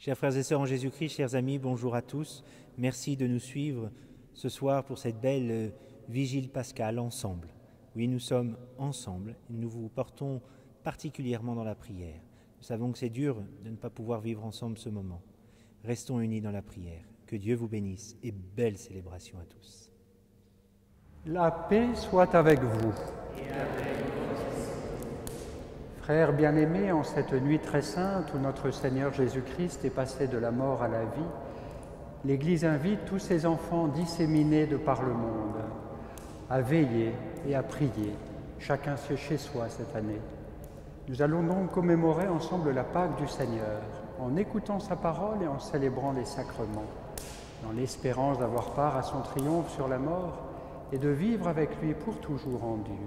Chers frères et sœurs en Jésus-Christ, chers amis, bonjour à tous. Merci de nous suivre ce soir pour cette belle vigile pascale ensemble. Oui, nous sommes ensemble et nous vous portons particulièrement dans la prière. Nous savons que c'est dur de ne pas pouvoir vivre ensemble ce moment. Restons unis dans la prière. Que Dieu vous bénisse et belle célébration à tous. La paix soit avec vous. Frères bien-aimés, en cette nuit très sainte où notre Seigneur Jésus-Christ est passé de la mort à la vie, l'Église invite tous ses enfants disséminés de par le monde à veiller et à prier, chacun chez soi cette année. Nous allons donc commémorer ensemble la Pâque du Seigneur, en écoutant sa parole et en célébrant les sacrements, dans l'espérance d'avoir part à son triomphe sur la mort et de vivre avec lui pour toujours en Dieu.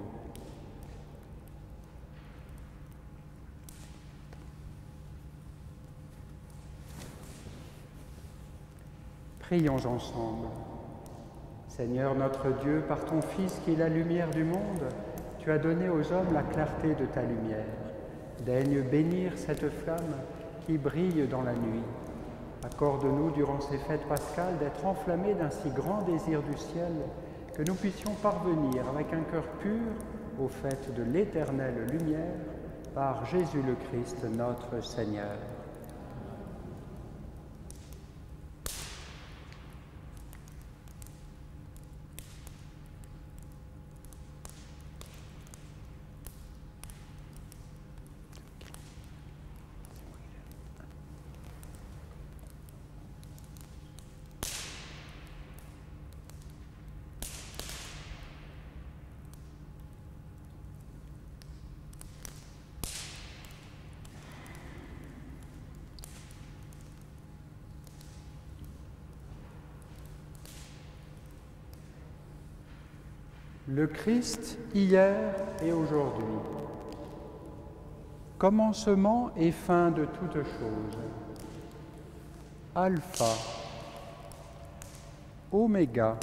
Prions ensemble. Seigneur notre Dieu, par ton Fils qui est la lumière du monde, tu as donné aux hommes la clarté de ta lumière. Daigne bénir cette flamme qui brille dans la nuit. Accorde-nous durant ces fêtes pascales d'être enflammés d'un si grand désir du ciel que nous puissions parvenir avec un cœur pur aux fêtes de l'éternelle lumière par Jésus le Christ notre Seigneur. Le Christ hier et aujourd'hui, commencement et fin de toutes choses, Alpha, Oméga,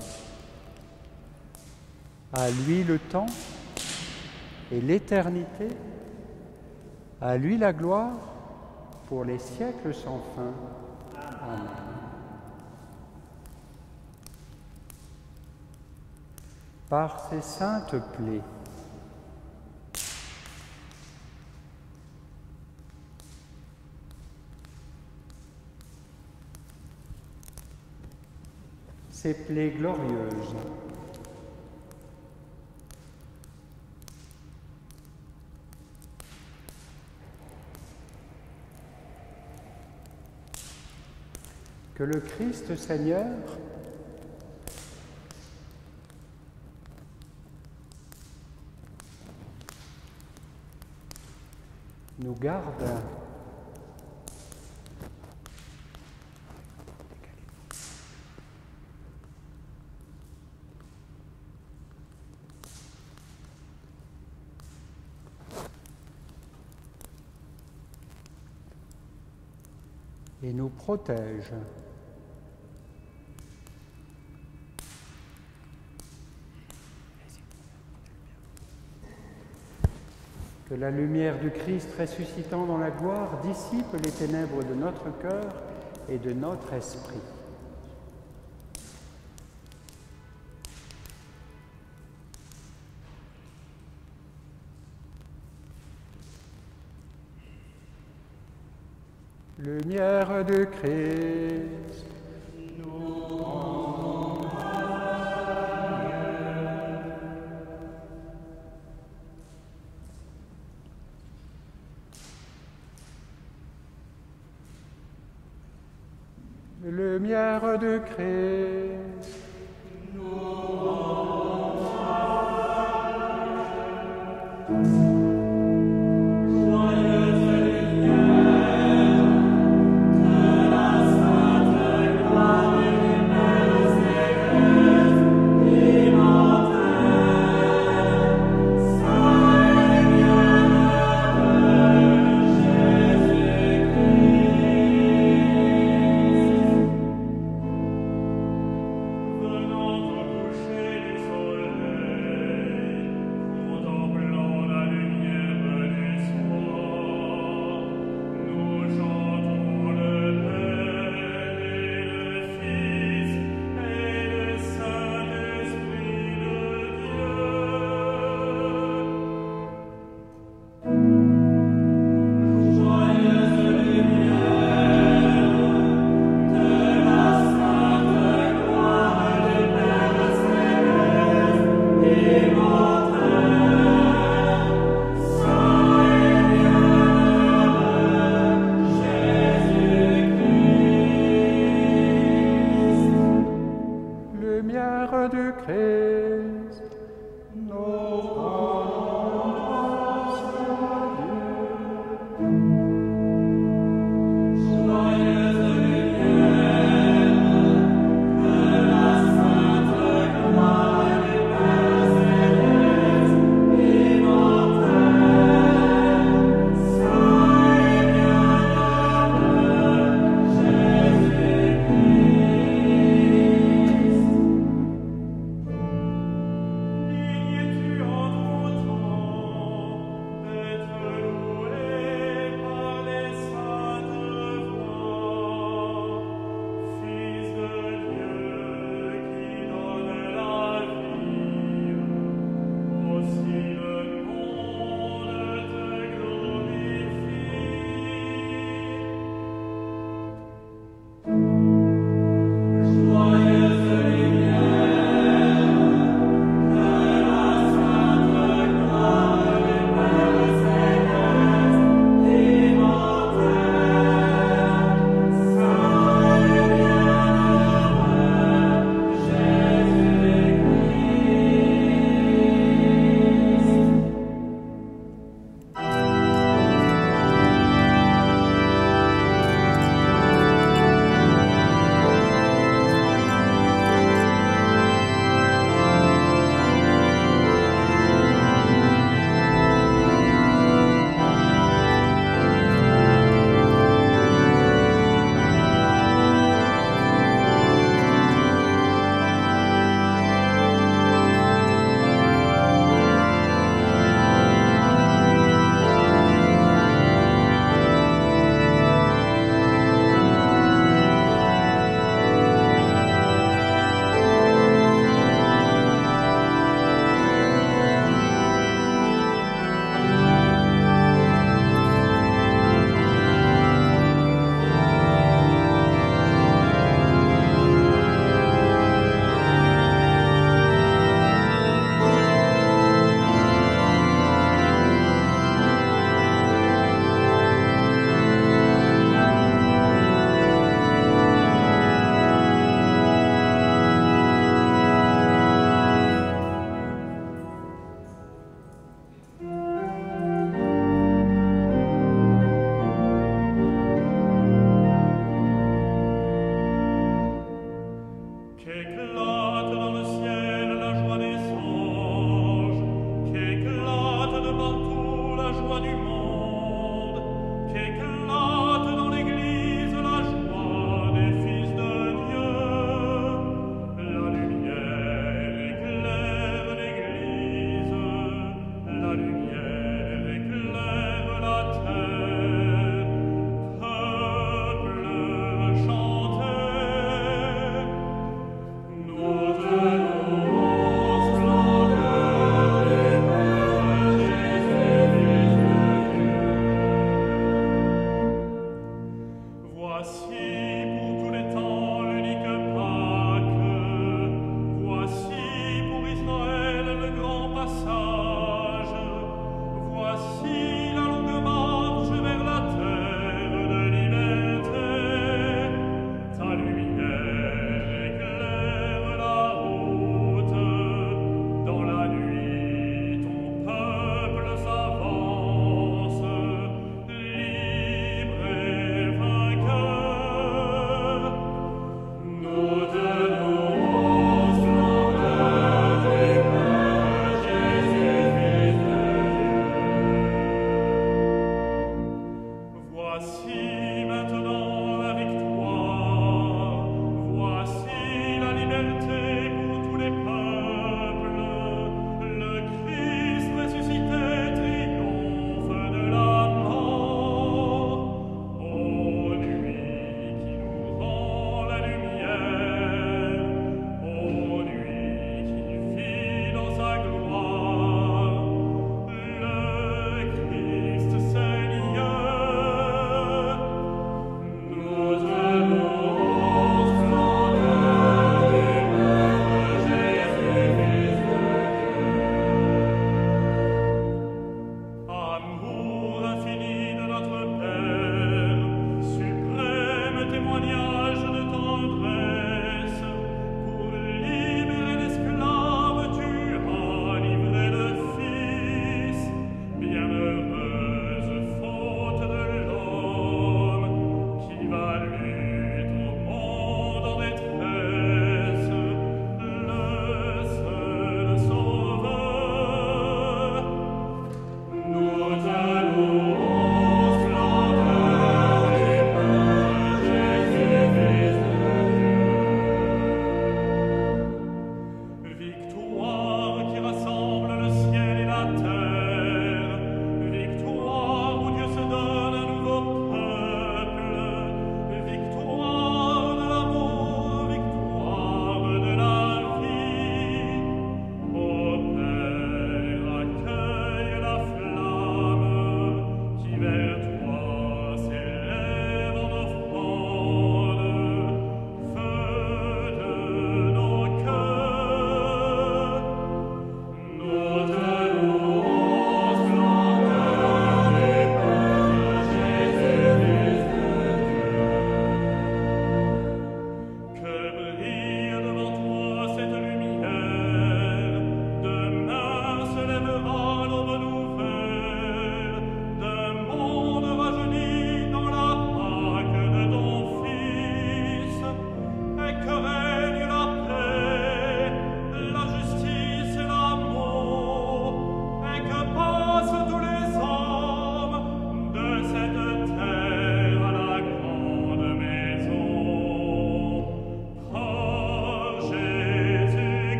à lui le temps et l'éternité, à lui la gloire pour les siècles sans fin. Amen. Par ses saintes plaies, ses plaies glorieuses, que le Christ Seigneur nous garde et nous protège. Que la lumière du Christ ressuscitant dans la gloire dissipe les ténèbres de notre cœur et de notre esprit. Lumière du Christ, nous rendons à Dieu. Lumière du Christ, nous rendons à Dieu.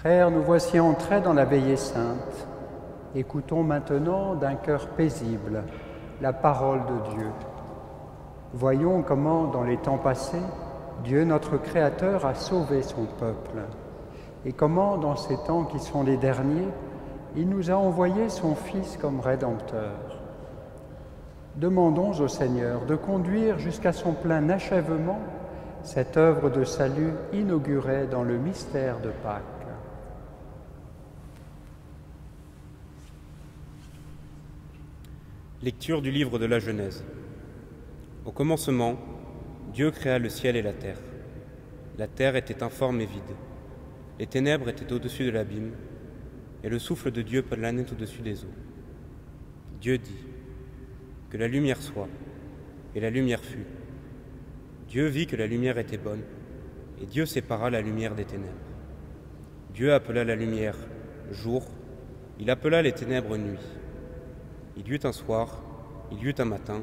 Frères, nous voici entrés dans la veillée sainte. Écoutons maintenant d'un cœur paisible la parole de Dieu. Voyons comment, dans les temps passés, Dieu, notre Créateur, a sauvé son peuple et comment, dans ces temps qui sont les derniers, il nous a envoyé son Fils comme Rédempteur. Demandons au Seigneur de conduire jusqu'à son plein achèvement cette œuvre de salut inaugurée dans le mystère de Pâques. Lecture du livre de la Genèse. Au commencement, Dieu créa le ciel et la terre. La terre était informe et vide. Les ténèbres étaient au-dessus de l'abîme, et le souffle de Dieu planait au-dessus des eaux. Dieu dit : que la lumière soit, et la lumière fut. Dieu vit que la lumière était bonne, et Dieu sépara la lumière des ténèbres. Dieu appela la lumière jour, il appela les ténèbres nuit. Il y eut un soir, il y eut un matin,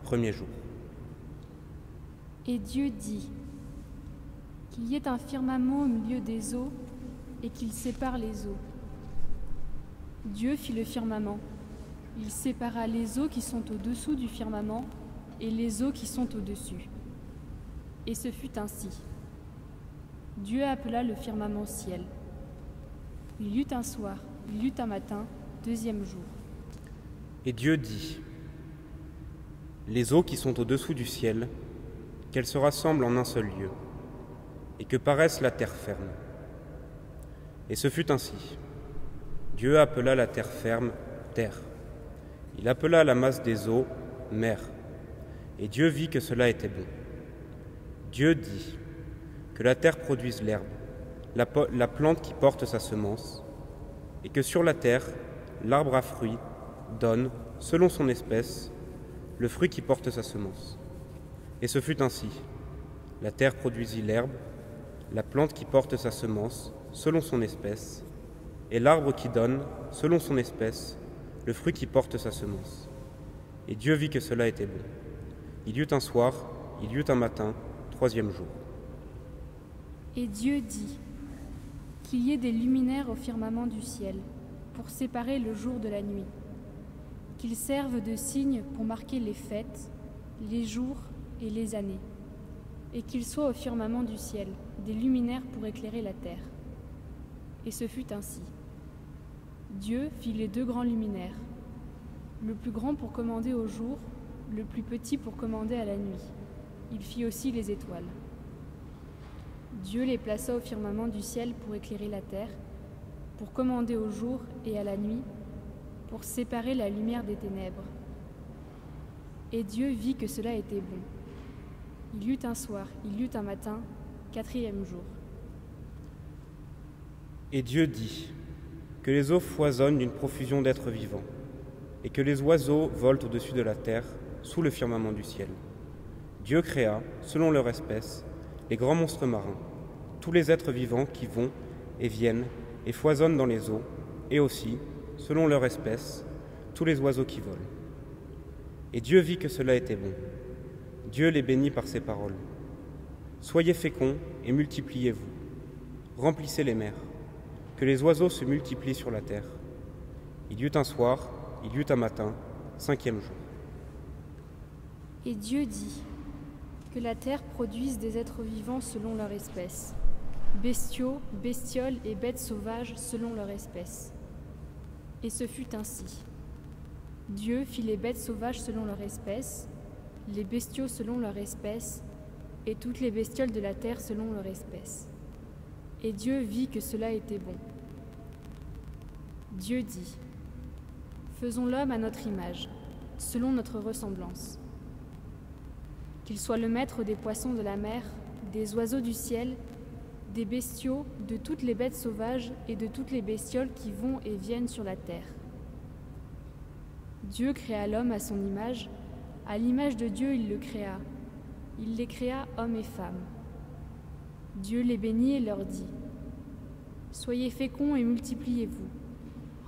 premier jour. Et Dieu dit qu'il y ait un firmament au milieu des eaux et qu'il sépare les eaux. Dieu fit le firmament. Il sépara les eaux qui sont au-dessous du firmament et les eaux qui sont au-dessus. Et ce fut ainsi. Dieu appela le firmament ciel. Il y eut un soir, il y eut un matin, deuxième jour. Et Dieu dit : les eaux qui sont au-dessous du ciel, qu'elles se rassemblent en un seul lieu, et que paraisse la terre ferme. Et ce fut ainsi. Dieu appela la terre ferme terre. Il appela la masse des eaux mer. Et Dieu vit que cela était bon. Dieu dit que la terre produise l'herbe, la plante qui porte sa semence, et que sur la terre, l'arbre à fruits donne, selon son espèce, le fruit qui porte sa semence. Et ce fut ainsi. La terre produisit l'herbe, la plante qui porte sa semence, selon son espèce, et l'arbre qui donne, selon son espèce, le fruit qui porte sa semence. Et Dieu vit que cela était bon. Il y eut un soir, il y eut un matin, troisième jour. Et Dieu dit qu'il y ait des luminaires au firmament du ciel, pour séparer le jour de la nuit, qu'ils servent de signes pour marquer les fêtes, les jours et les années, et qu'ils soient au firmament du ciel, des luminaires pour éclairer la terre. Et ce fut ainsi. Dieu fit les deux grands luminaires, le plus grand pour commander au jour, le plus petit pour commander à la nuit. Il fit aussi les étoiles. Dieu les plaça au firmament du ciel pour éclairer la terre, pour commander au jour et à la nuit, pour séparer la lumière des ténèbres. Et Dieu vit que cela était bon. Il y eut un soir, il y eut un matin, quatrième jour. Et Dieu dit que les eaux foisonnent d'une profusion d'êtres vivants, et que les oiseaux volent au-dessus de la terre, sous le firmament du ciel. Dieu créa, selon leur espèce, les grands monstres marins, tous les êtres vivants qui vont et viennent et foisonnent dans les eaux, et aussi, selon leur espèce, tous les oiseaux qui volent. Et Dieu vit que cela était bon. Dieu les bénit par ces paroles. Soyez féconds et multipliez-vous. Remplissez les mers, que les oiseaux se multiplient sur la terre. Il y eut un soir, il y eut un matin, cinquième jour. Et Dieu dit que la terre produise des êtres vivants selon leur espèce, bestiaux, bestioles et bêtes sauvages selon leur espèce. Et ce fut ainsi. Dieu fit les bêtes sauvages selon leur espèce, les bestiaux selon leur espèce, et toutes les bestioles de la terre selon leur espèce. Et Dieu vit que cela était bon. Dieu dit : faisons l'homme à notre image, selon notre ressemblance. Qu'il soit le maître des poissons de la mer, des oiseaux du ciel, des bestiaux, de toutes les bêtes sauvages et de toutes les bestioles qui vont et viennent sur la terre. Dieu créa l'homme à son image, à l'image de Dieu il le créa. Il les créa hommes et femmes. Dieu les bénit et leur dit : soyez féconds et multipliez-vous.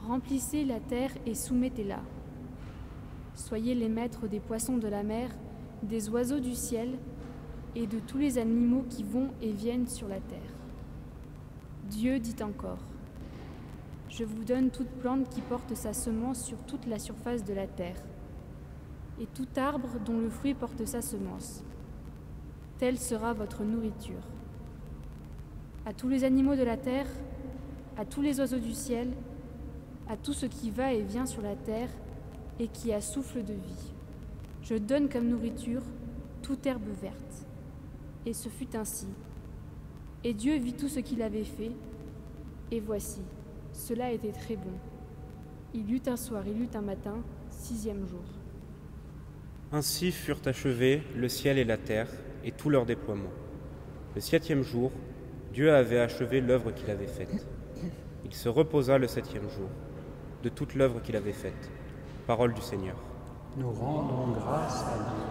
Remplissez la terre et soumettez-la. Soyez les maîtres des poissons de la mer, des oiseaux du ciel et de tous les animaux qui vont et viennent sur la terre. Dieu dit encore : je vous donne toute plante qui porte sa semence sur toute la surface de la terre, et tout arbre dont le fruit porte sa semence. Telle sera votre nourriture. À tous les animaux de la terre, à tous les oiseaux du ciel, à tout ce qui va et vient sur la terre et qui a souffle de vie. Je donne comme nourriture toute herbe verte. Et ce fut ainsi. Et Dieu vit tout ce qu'il avait fait, et voici, cela était très bon. Il y eut un soir, il y eut un matin, sixième jour. Ainsi furent achevés le ciel et la terre et tout leur déploiement. Le septième jour, Dieu avait achevé l'œuvre qu'il avait faite. Il se reposa le septième jour de toute l'œuvre qu'il avait faite. Parole du Seigneur. Nous rendons grâce à Dieu.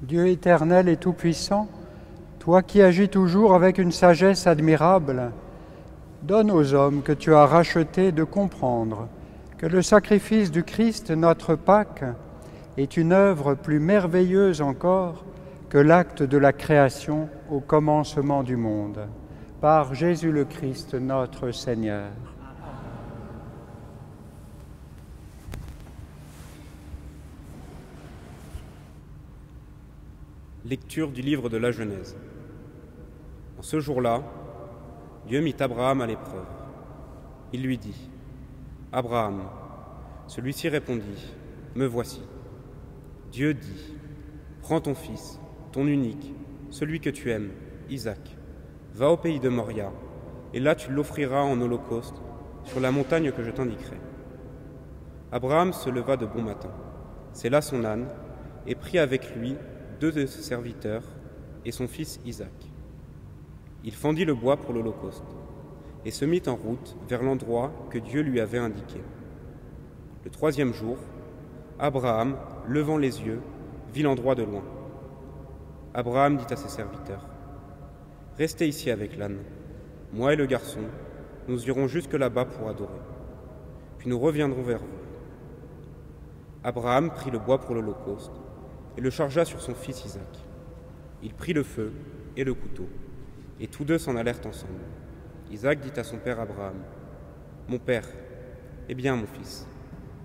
Dieu éternel et tout-puissant, toi qui agis toujours avec une sagesse admirable, donne aux hommes que tu as rachetés de comprendre que le sacrifice du Christ, notre Pâque, est une œuvre plus merveilleuse encore que l'acte de la création au commencement du monde. Par Jésus le Christ, notre Seigneur. Lecture du livre de la Genèse. En ce jour-là, Dieu mit Abraham à l'épreuve. Il lui dit : « Abraham ». Celui-ci répondit : « Me voici ». Dieu dit : « Prends ton fils, ton unique, celui que tu aimes, Isaac. Va au pays de Moria, et là tu l'offriras en holocauste sur la montagne que je t'indiquerai. » Abraham se leva de bon matin, sella son âne, et prit avec lui 2 de ses serviteurs et son fils Isaac. Il fendit le bois pour l'holocauste et se mit en route vers l'endroit que Dieu lui avait indiqué. Le 3e jour, Abraham, levant les yeux, vit l'endroit de loin. Abraham dit à ses serviteurs : « Restez ici avec l'âne. Moi et le garçon, nous irons jusque là-bas pour adorer. Puis nous reviendrons vers vous. » Abraham prit le bois pour l'holocauste et le chargea sur son fils Isaac. Il prit le feu et le couteau, et tous 2 s'en allèrent ensemble. Isaac dit à son père Abraham : « Mon père. » « Eh bien, mon fils. »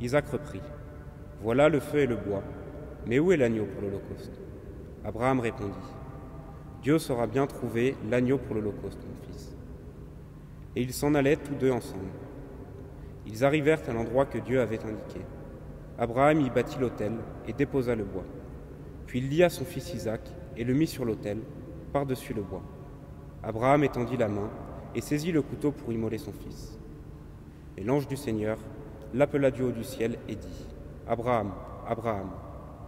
Isaac reprit : « Voilà le feu et le bois, mais où est l'agneau pour l'holocauste ?» Abraham répondit : « Dieu saura bien trouver l'agneau pour l'holocauste, mon fils. » Et ils s'en allaient tous 2 ensemble. Ils arrivèrent à l'endroit que Dieu avait indiqué. Abraham y bâtit l'autel et déposa le bois. Puis il lia son fils Isaac et le mit sur l'autel, par-dessus le bois. Abraham étendit la main et saisit le couteau pour immoler son fils. Et l'ange du Seigneur l'appela du haut du ciel et dit : « Abraham, Abraham. »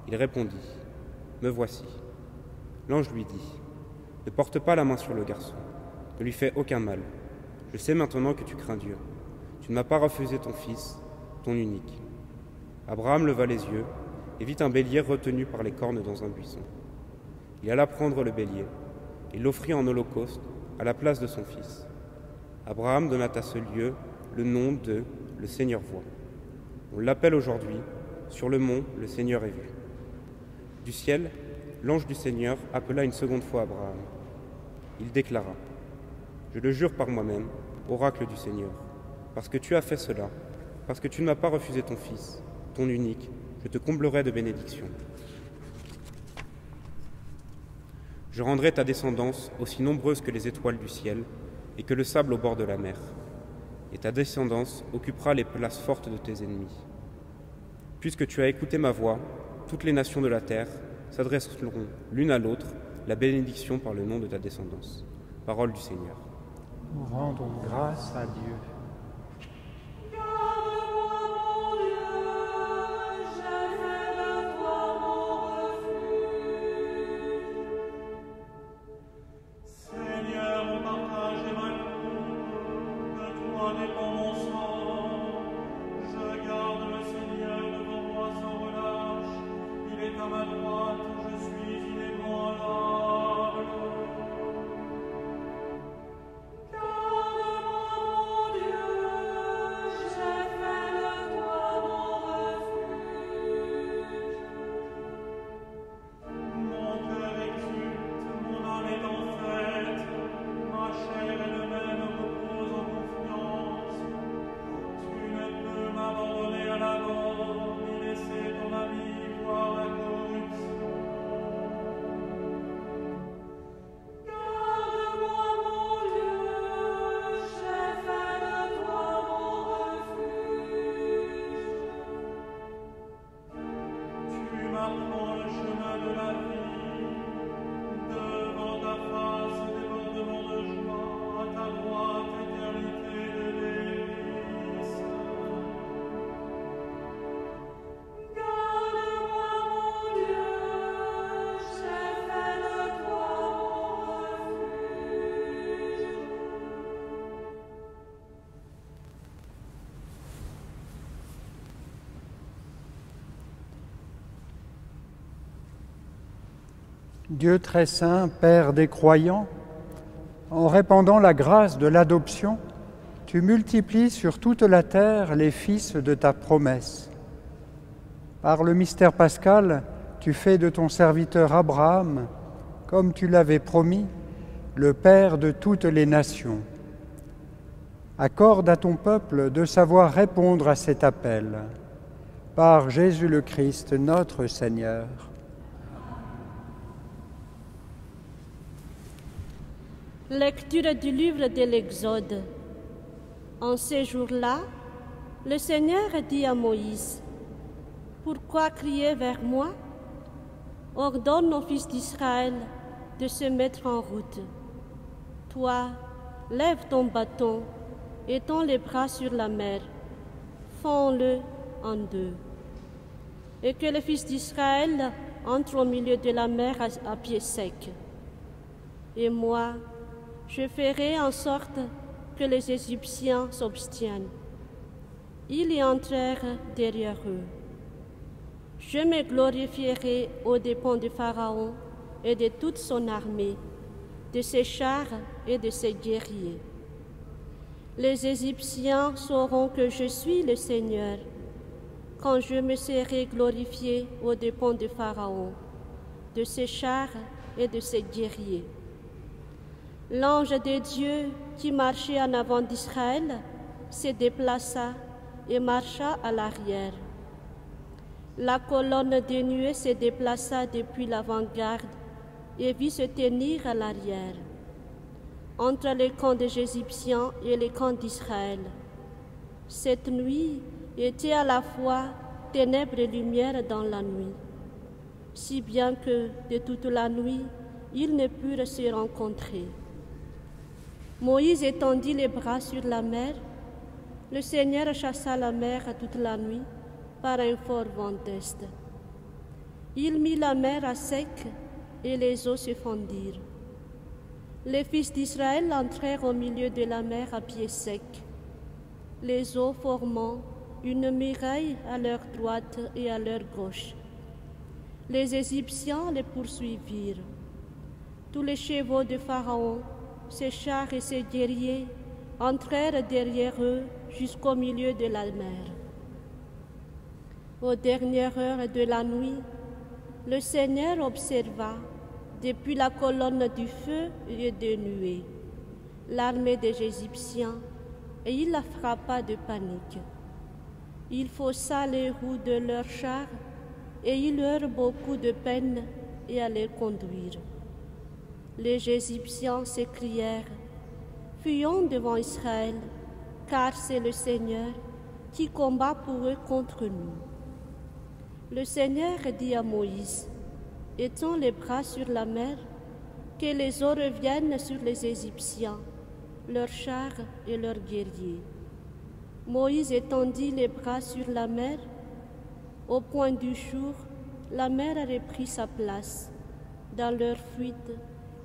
Il répondit : « Me voici. » L'ange lui dit : « Ne porte pas la main sur le garçon, ne lui fais aucun mal. Je sais maintenant que tu crains Dieu. Tu ne m'as pas refusé ton fils, ton unique. » Abraham leva les yeux et vit un bélier retenu par les cornes dans un buisson. Il alla prendre le bélier et l'offrit en holocauste à la place de son fils. Abraham donna à ce lieu le nom de « Le Seigneur voit ». On l'appelle aujourd'hui « Sur le mont, le Seigneur est vu ». Du ciel, l'ange du Seigneur appela une seconde fois Abraham. Il déclara : « Je le jure par moi-même, oracle du Seigneur, parce que tu as fait cela, parce que tu ne m'as pas refusé ton fils, ton unique, je te comblerai de bénédictions. Je rendrai ta descendance aussi nombreuse que les étoiles du ciel et que le sable au bord de la mer. et ta descendance occupera les places fortes de tes ennemis. Puisque tu as écouté ma voix, toutes les nations de la terre s'adresseront l'une à l'autre la bénédiction par le nom de ta descendance. Parole du Seigneur. Nous rendons grâce à Dieu. Dieu très saint, Père des croyants, en répandant la grâce de l'adoption, tu multiplies sur toute la terre les fils de ta promesse. Par le mystère pascal, tu fais de ton serviteur Abraham, comme tu l'avais promis, le Père de toutes les nations. Accorde à ton peuple de savoir répondre à cet appel. Par Jésus le Christ, notre Seigneur. Lecture du livre de l'Exode. En ces jours-là, le Seigneur dit à Moïse, « Pourquoi crier vers moi? Ordonne aux fils d'Israël de se mettre en route. Toi, lève ton bâton, étends les bras sur la mer, fends-le en deux. Et que les fils d'Israël entrent au milieu de la mer à pied sec. Et moi, je ferai en sorte que les Égyptiens s'obstiennent. Ils y entrèrent derrière eux. Je me glorifierai aux dépens de Pharaon et de toute son armée, de ses chars et de ses guerriers. Les Égyptiens sauront que je suis le Seigneur, quand je me serai glorifié aux dépens de Pharaon, de ses chars et de ses guerriers. L'ange de Dieu qui marchait en avant d'Israël se déplaça et marcha à l'arrière. La colonne de nuée se déplaça depuis l'avant-garde et vit se tenir à l'arrière, entre les camps des Égyptiens et les camps d'Israël. Cette nuit était à la fois ténèbres et lumière dans la nuit, si bien que de toute la nuit, ils ne purent se rencontrer. Moïse étendit les bras sur la mer. Le Seigneur chassa la mer toute la nuit par un fort vent d'est. Il mit la mer à sec et les eaux se fondirent. Les fils d'Israël entrèrent au milieu de la mer à pied sec, les eaux formant une muraille à leur droite et à leur gauche. Les Égyptiens les poursuivirent. Tous les chevaux de Pharaon, ses chars et ses guerriers entrèrent derrière eux jusqu'au milieu de la mer. Aux dernières heures de la nuit, le Seigneur observa, depuis la colonne du feu et de nuée, l'armée des Égyptiens, et il la frappa de panique. Il faussa les roues de leurs chars, et ils eurent beaucoup de peine à les conduire. Les Égyptiens s'écrièrent « Fuyons devant Israël », car c'est le Seigneur qui combat pour eux contre nous. Le Seigneur dit à Moïse, « Étends les bras sur la mer, que les eaux reviennent sur les Égyptiens, leurs chars et leurs guerriers. » Moïse étendit les bras sur la mer. Au point du jour, la mer a repris sa place. Dans leur fuite,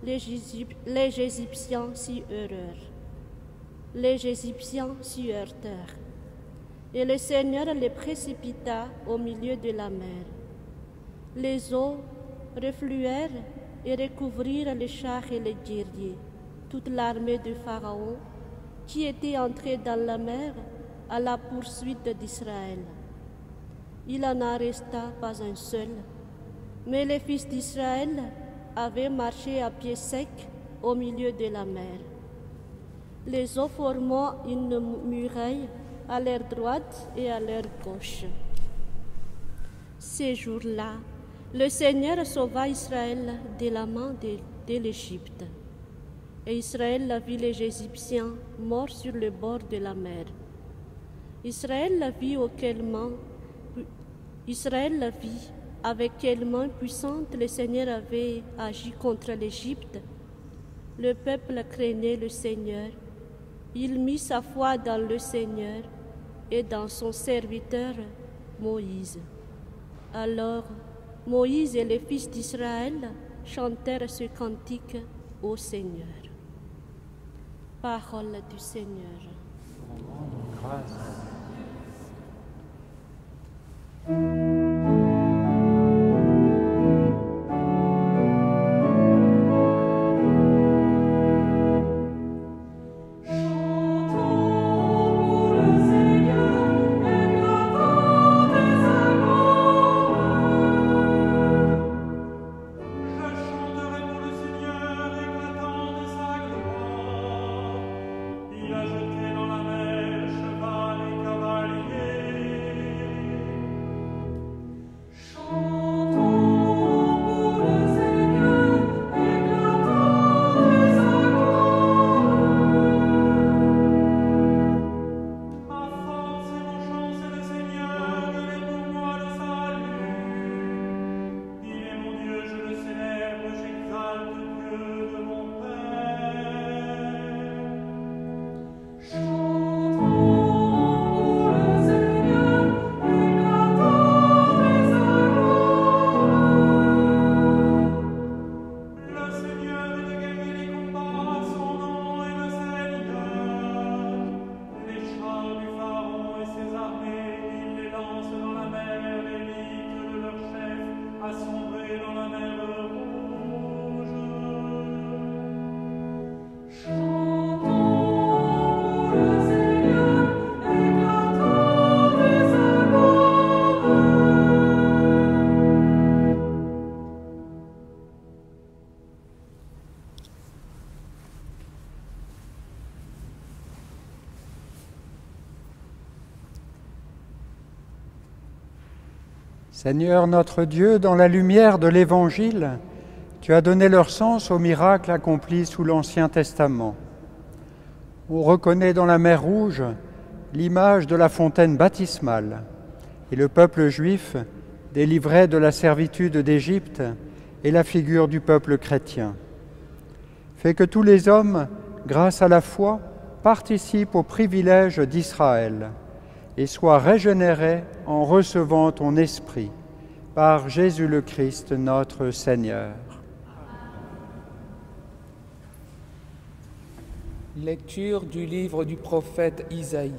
les Égyptiens s'y heurèrent. Les Égyptiens s'y heurtèrent. Et le Seigneur les précipita au milieu de la mer. Les eaux refluèrent et recouvrirent les chars et les guerriers, toute l'armée de Pharaon, qui était entrée dans la mer à la poursuite d'Israël. Il n'en resta pas un seul, mais les fils d'Israël avaient marché à pied sec au milieu de la mer. Les eaux formant une muraille à leur droite et à leur gauche. Ces jours-là, le Seigneur sauva Israël de la main de l'Égypte. Et Israël vit les Égyptiens morts sur le bord de la mer. Israël vit avec quelle main puissante le Seigneur avait agi contre l'Égypte. Le peuple craignait le Seigneur. Il mit sa foi dans le Seigneur et dans son serviteur Moïse. Alors Moïse et les fils d'Israël chantèrent ce cantique au Seigneur. Parole du Seigneur. Grâce. Seigneur notre Dieu, dans la lumière de l'Évangile, tu as donné leur sens aux miracles accomplis sous l'Ancien Testament. On reconnaît dans la mer Rouge l'image de la fontaine baptismale et le peuple juif délivré de la servitude d'Égypte et la figure du peuple chrétien. Fais que tous les hommes, grâce à la foi, participent au privilège d'Israël et soient régénérés en recevant ton Esprit, par Jésus le Christ, notre Seigneur. Lecture du livre du prophète Isaïe.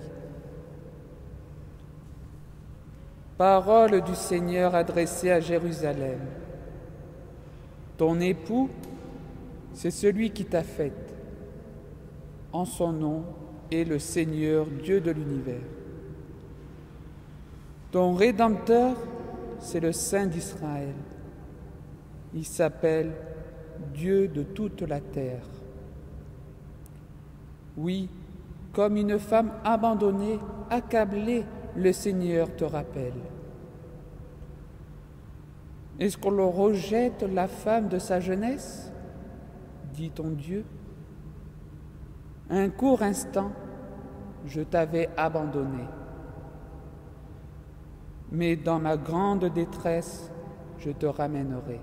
Parole du Seigneur adressée à Jérusalem. Ton époux, c'est celui qui t'a faite. En son nom est le Seigneur, Dieu de l'univers. Ton Rédempteur, c'est le Saint d'Israël. Il s'appelle Dieu de toute la terre. Oui, comme une femme abandonnée, accablée, le Seigneur te rappelle. Est-ce qu'on le rejette la femme de sa jeunesse, dit ton Dieu? Un court instant, je t'avais abandonné. Mais dans ma grande détresse, je te ramènerai.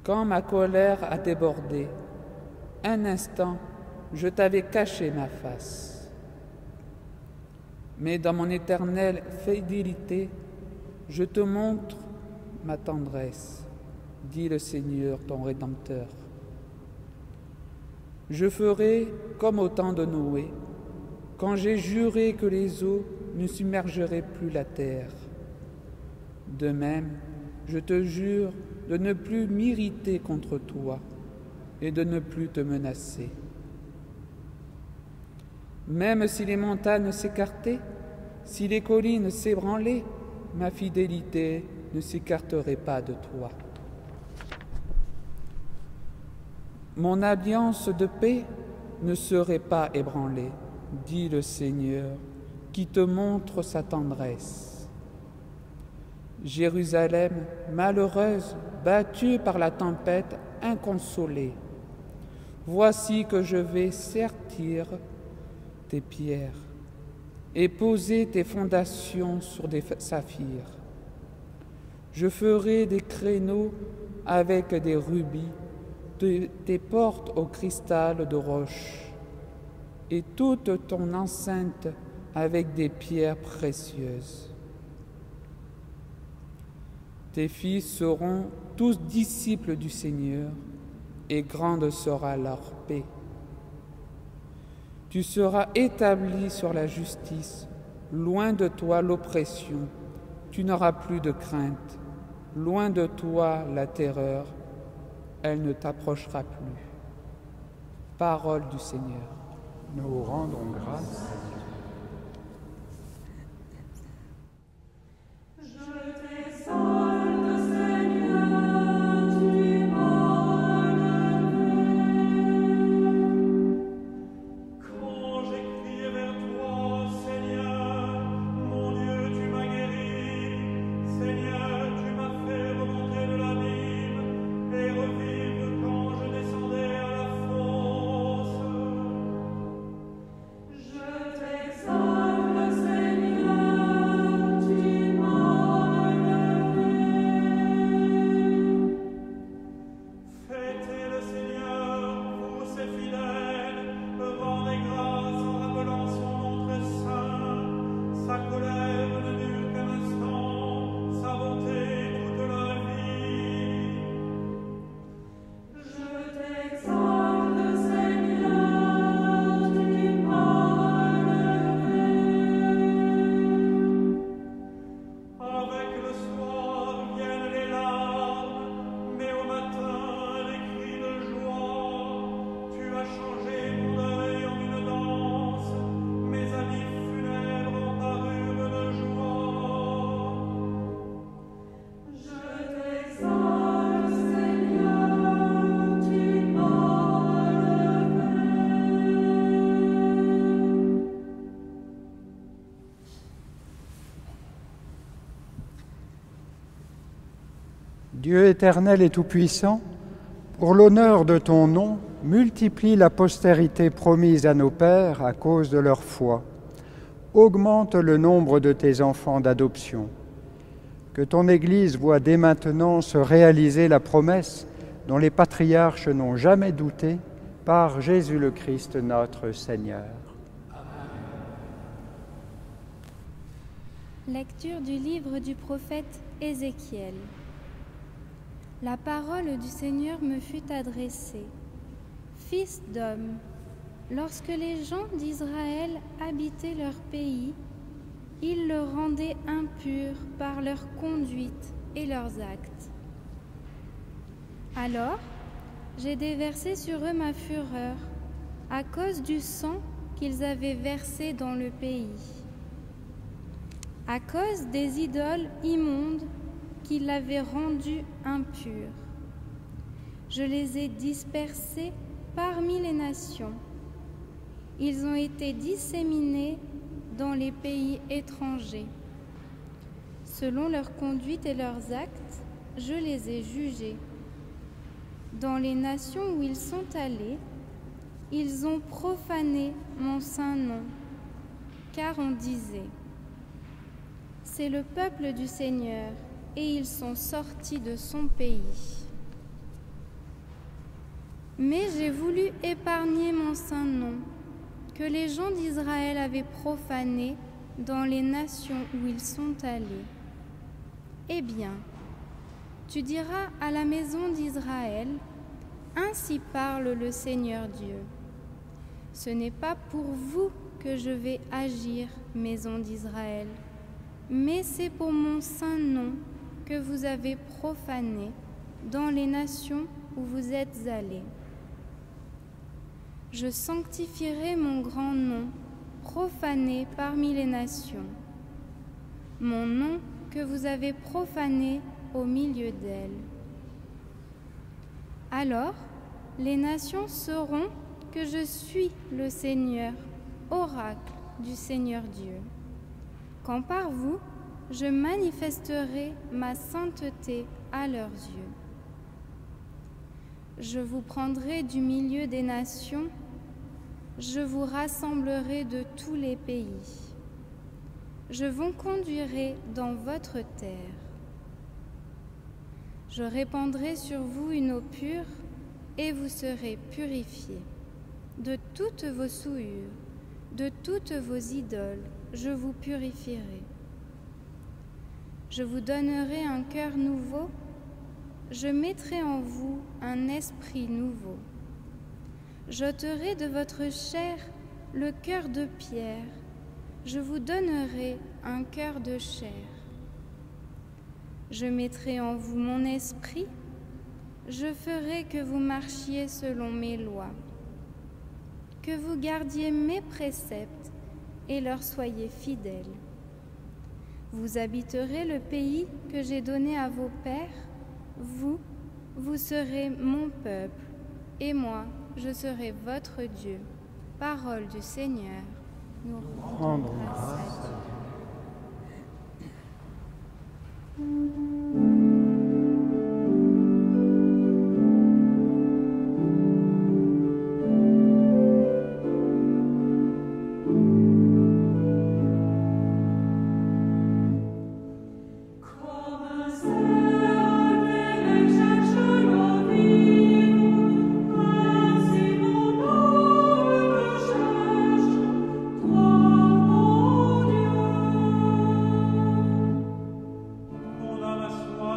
Quand ma colère a débordé, un instant, je t'avais caché ma face. Mais dans mon éternelle fidélité, je te montre ma tendresse, dit le Seigneur, ton Rédempteur. Je ferai comme au temps de Noé, quand j'ai juré que les eaux ne submergeraient plus la terre. De même, je te jure de ne plus m'irriter contre toi et de ne plus te menacer. Même si les montagnes s'écartaient, si les collines s'ébranlaient, ma fidélité ne s'écarterait pas de toi. Mon alliance de paix ne serait pas ébranlée, dit le Seigneur, qui te montre sa tendresse. Jérusalem, malheureuse, battue par la tempête, inconsolée, voici que je vais sertir tes pierres et poser tes fondations sur des saphirs. Je ferai des créneaux avec des rubis, tes portes au cristal de roche, et toute ton enceinte avec des pierres précieuses. Tes fils seront tous disciples du Seigneur, et grande sera leur paix. Tu seras établi sur la justice, loin de toi l'oppression, tu n'auras plus de crainte, loin de toi la terreur, elle ne t'approchera plus. Parole du Seigneur. Nous rendons grâce à Dieu. Dieu éternel et tout-puissant, pour l'honneur de ton nom, multiplie la postérité promise à nos pères à cause de leur foi. Augmente le nombre de tes enfants d'adoption. Que ton Église voie dès maintenant se réaliser la promesse dont les patriarches n'ont jamais douté, par Jésus le Christ notre Seigneur. Lecture du livre du prophète Ézéchiel. La parole du Seigneur me fut adressée. Fils d'homme, lorsque les gens d'Israël habitaient leur pays, ils le rendaient impur par leur conduite et leurs actes. Alors, j'ai déversé sur eux ma fureur à cause du sang qu'ils avaient versé dans le pays, à cause des idoles immondes qui l'avaient rendu impur. Je les ai dispersés parmi les nations. Ils ont été disséminés dans les pays étrangers. Selon leur conduite et leurs actes, je les ai jugés. Dans les nations où ils sont allés, Ils ont profané mon saint nom, car on disait, c'est le peuple du Seigneur, et ils sont sortis de son pays. Mais j'ai voulu épargner mon saint nom, que les gens d'Israël avaient profané dans les nations où ils sont allés. Eh bien, tu diras à la maison d'Israël, ainsi parle le Seigneur Dieu. Ce n'est pas pour vous que je vais agir, maison d'Israël, mais c'est pour mon saint nom que vous avez profané dans les nations où vous êtes allés. Je sanctifierai mon grand nom, profané parmi les nations, mon nom que vous avez profané au milieu d'elles. Alors, les nations sauront que je suis le Seigneur, oracle du Seigneur Dieu, quand par vous, je manifesterai ma sainteté à leurs yeux. Je vous prendrai du milieu des nations, je vous rassemblerai de tous les pays. Je vous conduirai dans votre terre. Je répandrai sur vous une eau pure et vous serez purifiés. De toutes vos souillures, de toutes vos idoles, je vous purifierai. Je vous donnerai un cœur nouveau, je mettrai en vous un esprit nouveau. J'ôterai de votre chair le cœur de pierre, je vous donnerai un cœur de chair. Je mettrai en vous mon esprit, je ferai que vous marchiez selon mes lois, que vous gardiez mes préceptes et leur soyez fidèles. Vous habiterez le pays que j'ai donné à vos pères, vous serez mon peuple, et moi, je serai votre Dieu. Parole du Seigneur, nous rendons grâce à Dieu. Con la sua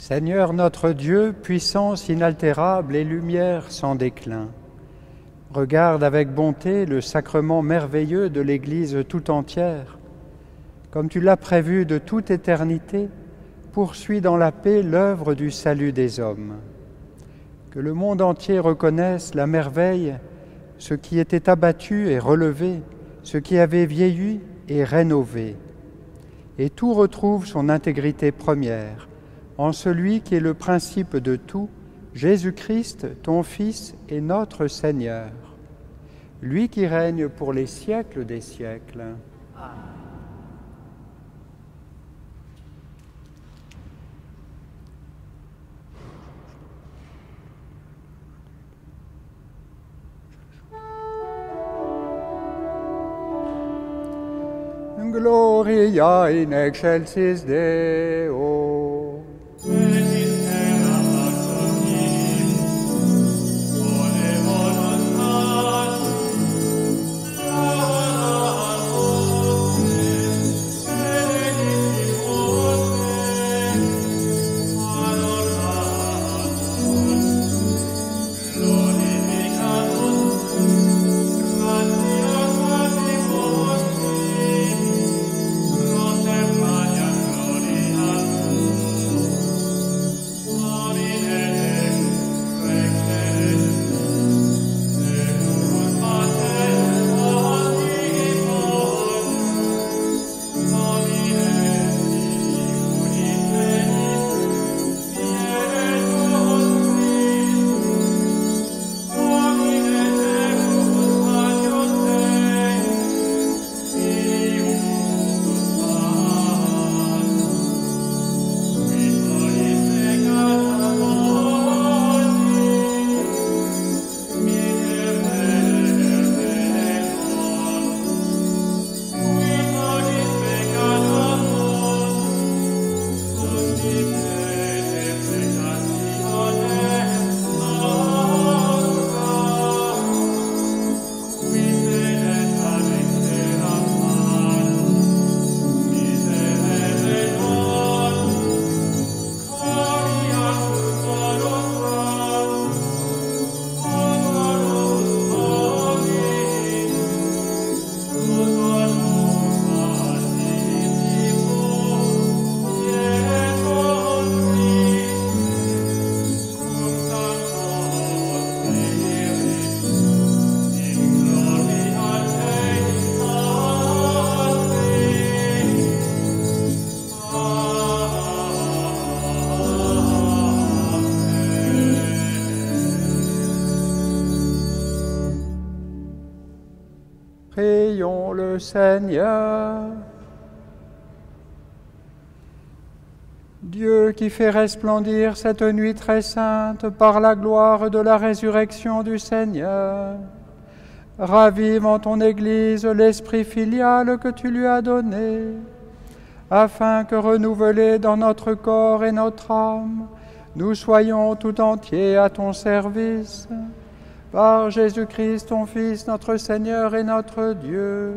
Seigneur notre Dieu, puissance inaltérable et lumière sans déclin, regarde avec bonté le sacrement merveilleux de l'Église tout entière. Comme tu l'as prévu de toute éternité, poursuis dans la paix l'œuvre du salut des hommes. Que le monde entier reconnaisse la merveille, ce qui était abattu est relevé, ce qui avait vieilli est rénové. Et tout retrouve son intégrité première, en celui qui est le principe de tout, Jésus-Christ, ton Fils et notre Seigneur. Lui qui règne pour les siècles des siècles. Amen. Gloria in excelsis Deo. Prions le Seigneur. Dieu qui fait resplendir cette nuit très sainte par la gloire de la résurrection du Seigneur, ravive en ton Église l'esprit filial que tu lui as donné, afin que renouvelés dans notre corps et notre âme, nous soyons tout entiers à ton service. Par Jésus-Christ, ton Fils, notre Seigneur et notre Dieu,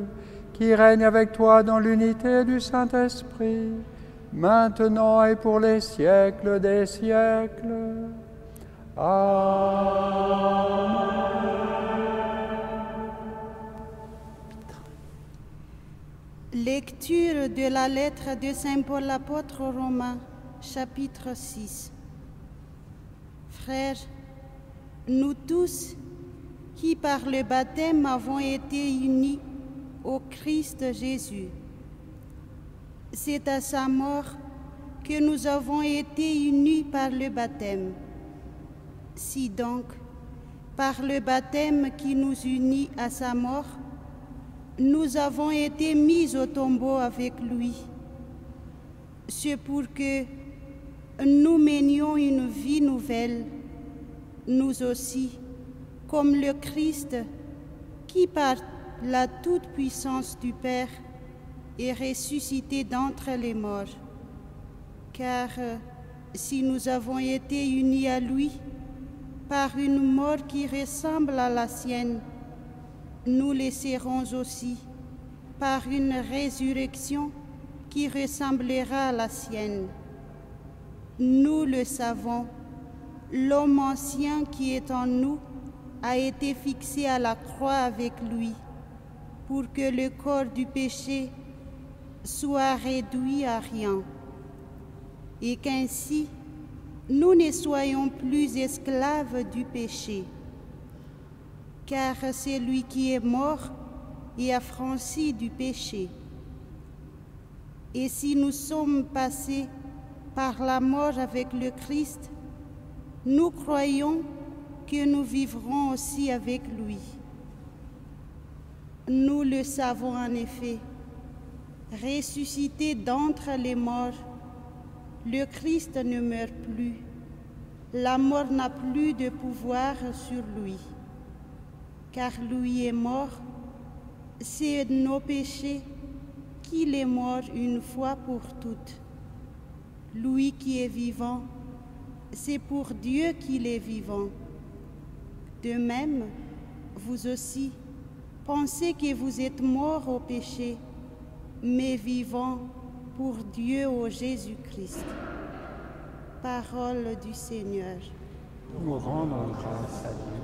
qui règne avec toi dans l'unité du Saint-Esprit, maintenant et pour les siècles des siècles. Amen. Lecture de la lettre de Saint Paul l'apôtre aux Romains, chapitre 6. Frères, nous tous qui par le baptême avons été unis au Christ Jésus, c'est à sa mort que nous avons été unis par le baptême. Si donc, par le baptême qui nous unit à sa mort, nous avons été mis au tombeau avec lui, c'est pour que nous menions une vie nouvelle, nous aussi, comme le Christ, qui par la toute-puissance du Père est ressuscité d'entre les morts. Car si nous avons été unis à lui par une mort qui ressemble à la sienne, nous le serons aussi par une résurrection qui ressemblera à la sienne. Nous le savons, l'homme ancien qui est en nous a été fixé à la croix avec lui, pour que le corps du péché soit réduit à rien, et qu'ainsi nous ne soyons plus esclaves du péché. Car c'est lui qui est mort et affranchi du péché. Et si nous sommes passés par la mort avec le Christ, nous croyons que nous vivrons aussi avec lui. Nous le savons en effet, ressuscité d'entre les morts, le Christ ne meurt plus, la mort n'a plus de pouvoir sur lui, car lui est mort, c'est nos péchés qu'il est mort une fois pour toutes. Lui qui est vivant, c'est pour Dieu qu'il est vivant. De même, vous aussi, pensez que vous êtes morts au péché, mais vivants pour Dieu au Jésus-Christ. Parole du Seigneur. Nous rendons grâce à Dieu.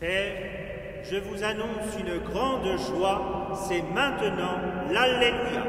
Père, je vous annonce une grande joie, c'est maintenant l'Alléluia.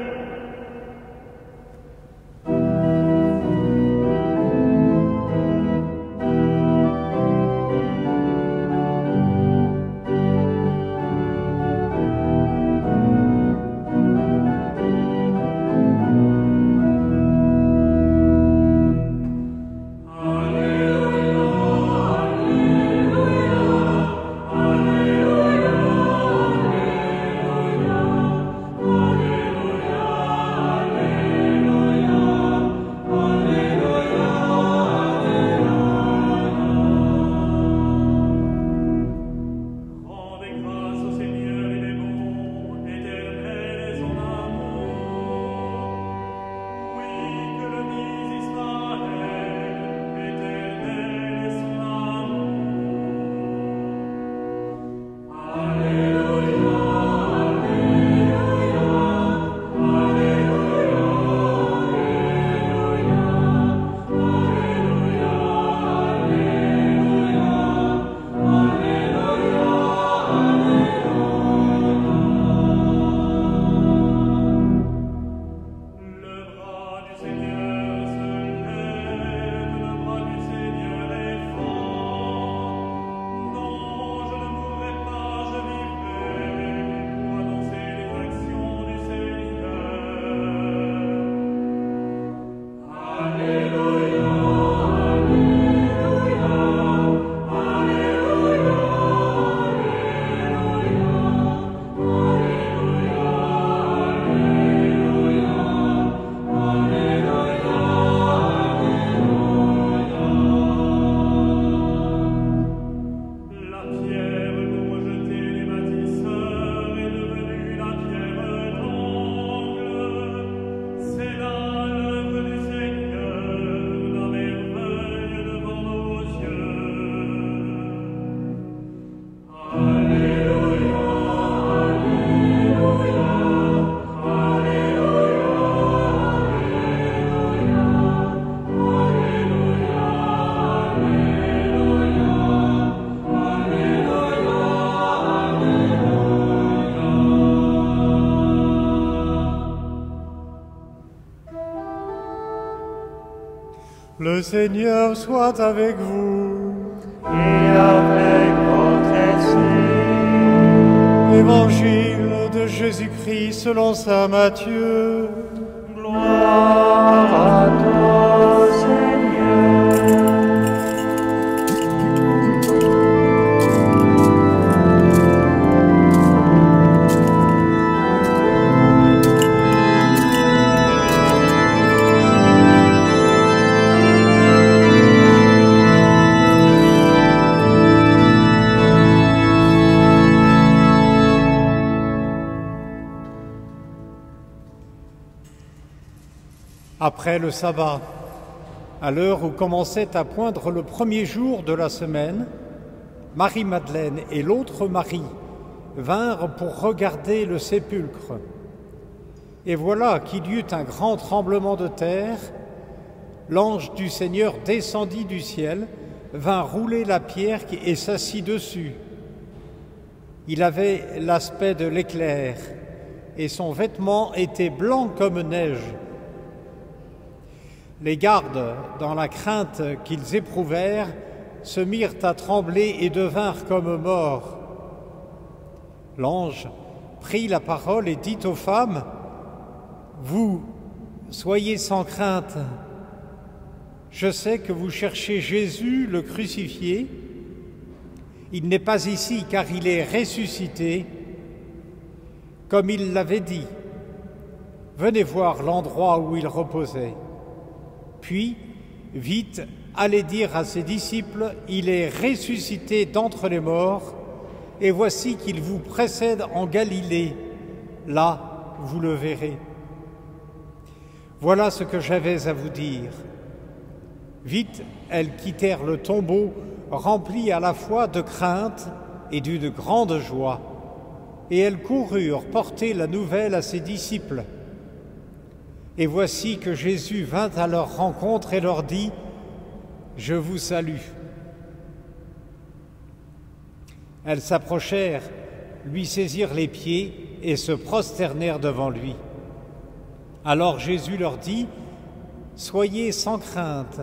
Le Seigneur soit avec vous. Et avec votre esprit. Évangile de Jésus-Christ selon saint Matthieu. Gloire à toi, Seigneur. Après le sabbat, à l'heure où commençait à poindre le premier jour de la semaine, Marie-Madeleine et l'autre Marie vinrent pour regarder le sépulcre. Et voilà qu'il y eut un grand tremblement de terre. L'ange du Seigneur descendit du ciel, vint rouler la pierre et s'assit dessus. Il avait l'aspect de l'éclair, et son vêtement était blanc comme neige. Les gardes, dans la crainte qu'ils éprouvèrent, se mirent à trembler et devinrent comme morts. L'ange prit la parole et dit aux femmes, « Vous, soyez sans crainte. Je sais que vous cherchez Jésus, le crucifié. Il n'est pas ici, car il est ressuscité, comme il l'avait dit. Venez voir l'endroit où il reposait. Puis, vite, allez dire à ses disciples, il est ressuscité d'entre les morts, et voici qu'il vous précède en Galilée. Là, vous le verrez. Voilà ce que j'avais à vous dire. » Vite, elles quittèrent le tombeau, remplies à la fois de crainte et d'une grande joie, et elles coururent porter la nouvelle à ses disciples. Et voici que Jésus vint à leur rencontre et leur dit, « Je vous salue. » Elles s'approchèrent, lui saisirent les pieds et se prosternèrent devant lui. Alors Jésus leur dit, « Soyez sans crainte,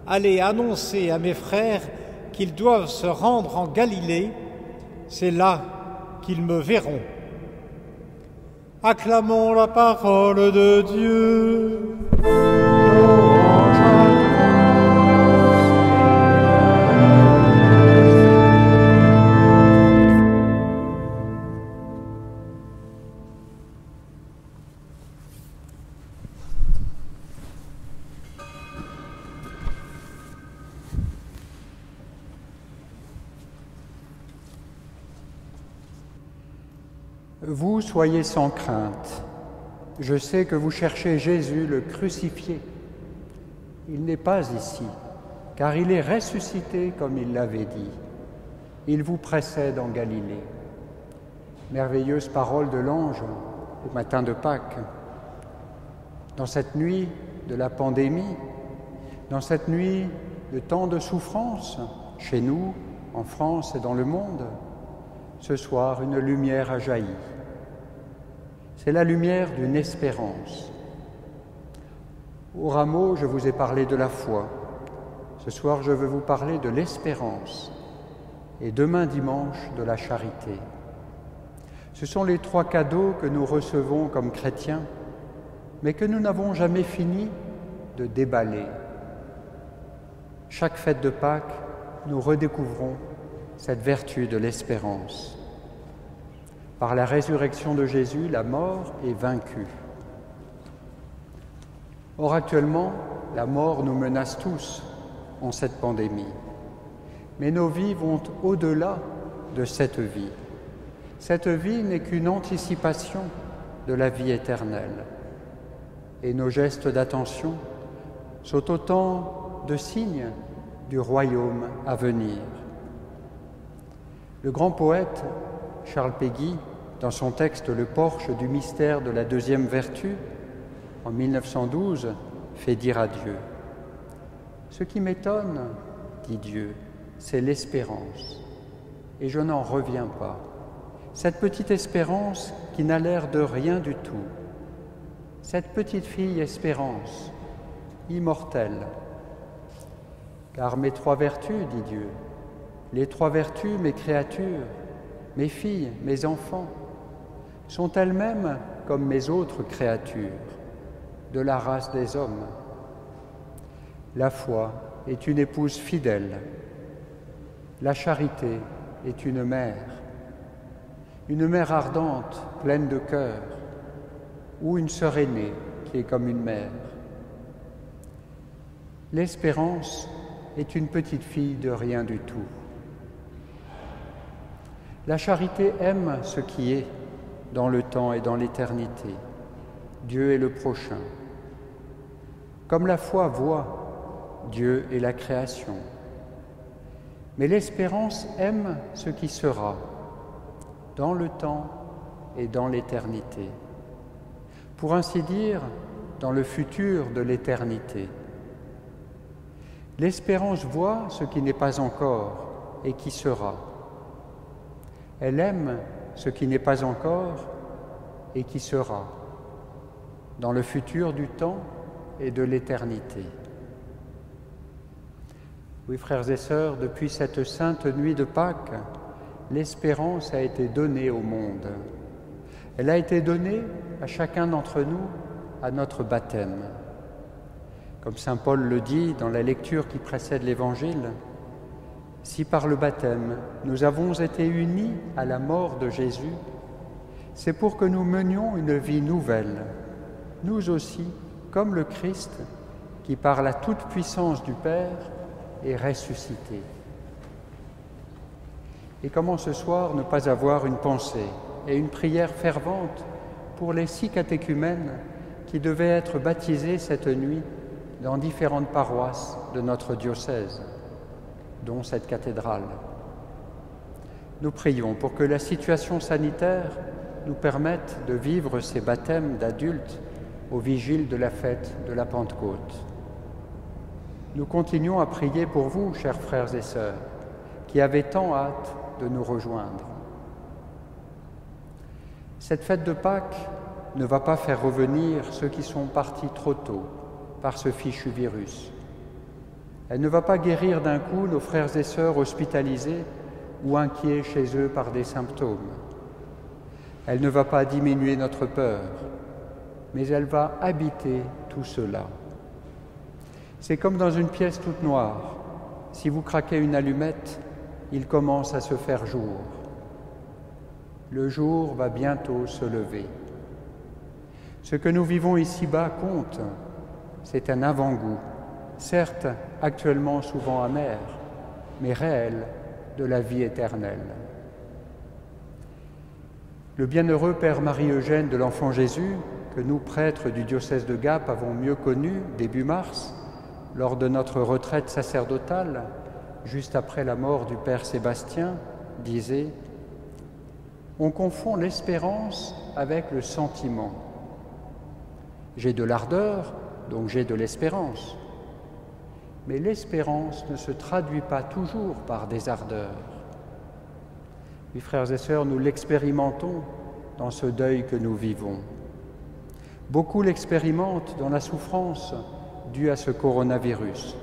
allez annoncer à mes frères qu'ils doivent se rendre en Galilée, c'est là qu'ils me verront. » Acclamons la parole de Dieu. Vous soyez sans crainte. Je sais que vous cherchez Jésus, le crucifié. Il n'est pas ici, car il est ressuscité comme il l'avait dit. Il vous précède en Galilée. Merveilleuse parole de l'ange au matin de Pâques. Dans cette nuit de la pandémie, dans cette nuit de tant de souffrance, chez nous, en France et dans le monde, ce soir, une lumière a jailli. C'est la lumière d'une espérance. Au rameau, je vous ai parlé de la foi. Ce soir, je veux vous parler de l'espérance. Et demain dimanche, de la charité. Ce sont les 3 cadeaux que nous recevons comme chrétiens, mais que nous n'avons jamais fini de déballer. Chaque fête de Pâques, nous redécouvrons cette vertu de l'espérance. Par la résurrection de Jésus, la mort est vaincue. Or, actuellement, la mort nous menace tous en cette pandémie. Mais nos vies vont au-delà de cette vie. Cette vie n'est qu'une anticipation de la vie éternelle. Et nos gestes d'attention sont autant de signes du royaume à venir. Le grand poète Charles Péguy, dans son texte « Le porche du mystère de la deuxième vertu », en 1912, fait dire à Dieu « Ce qui m'étonne, dit Dieu, c'est l'espérance, et je n'en reviens pas. Cette petite espérance qui n'a l'air de rien du tout. Cette petite fille espérance, immortelle. Car mes 3 vertus, dit Dieu, les 3 vertus, mes créatures, mes filles, mes enfants, sont elles-mêmes comme mes autres créatures, de la race des hommes. La foi est une épouse fidèle. La charité est une mère ardente, pleine de cœur, ou une sœur aînée qui est comme une mère. L'espérance est une petite fille de rien du tout. La charité aime ce qui est dans le temps et dans l'éternité, Dieu et le prochain. Comme la foi voit Dieu et la création. Mais l'espérance aime ce qui sera, dans le temps et dans l'éternité. Pour ainsi dire, dans le futur de l'éternité. L'espérance voit ce qui n'est pas encore et qui sera. Elle aime ce qui n'est pas encore et qui sera, dans le futur du temps et de l'éternité. Oui, frères et sœurs, depuis cette sainte nuit de Pâques, l'espérance a été donnée au monde. Elle a été donnée à chacun d'entre nous à notre baptême. Comme saint Paul le dit dans la lecture qui précède l'Évangile, « Si par le baptême nous avons été unis à la mort de Jésus, c'est pour que nous menions une vie nouvelle, nous aussi, comme le Christ, qui par la toute-puissance du Père est ressuscité. » Et comment ce soir ne pas avoir une pensée et une prière fervente pour les 6 catéchumènes qui devaient être baptisés cette nuit dans différentes paroisses de notre diocèse, dont cette cathédrale. Nous prions pour que la situation sanitaire nous permette de vivre ces baptêmes d'adultes au vigile de la fête de la Pentecôte. Nous continuons à prier pour vous, chers frères et sœurs, qui avez tant hâte de nous rejoindre. Cette fête de Pâques ne va pas faire revenir ceux qui sont partis trop tôt par ce fichu virus. Elle ne va pas guérir d'un coup nos frères et sœurs hospitalisés ou inquiets chez eux par des symptômes. Elle ne va pas diminuer notre peur, mais elle va habiter tout cela. C'est comme dans une pièce toute noire. Si vous craquez une allumette, il commence à se faire jour. Le jour va bientôt se lever. Ce que nous vivons ici-bas compte. C'est un avant-goût, certes actuellement souvent amer, mais réel, de la vie éternelle. Le bienheureux Père Marie-Eugène de l'Enfant Jésus, que nous, prêtres du diocèse de Gap, avons mieux connu début mars, lors de notre retraite sacerdotale, juste après la mort du Père Sébastien, disait « On confond l'espérance avec le sentiment. J'ai de l'ardeur, donc j'ai de l'espérance. Mais l'espérance ne se traduit pas toujours par des ardeurs. Mes frères et sœurs, nous l'expérimentons dans ce deuil que nous vivons. Beaucoup l'expérimentent dans la souffrance due à ce coronavirus.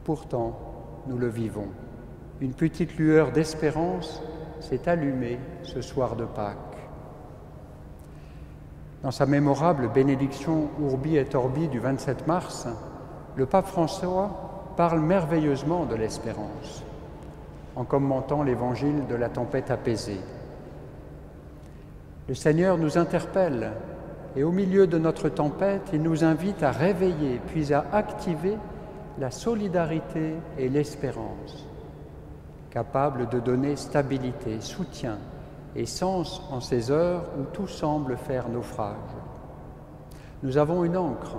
Pourtant, nous le vivons. Une petite lueur d'espérance s'est allumée ce soir de Pâques. Dans sa mémorable bénédiction Urbi et Orbi du 27 mars, le pape François parle merveilleusement de l'espérance, en commentant l'évangile de la tempête apaisée. Le Seigneur nous interpelle et au milieu de notre tempête, il nous invite à réveiller puis à activer la solidarité et l'espérance, capables de donner stabilité, soutien et sens en ces heures où tout semble faire naufrage. Nous avons une ancre.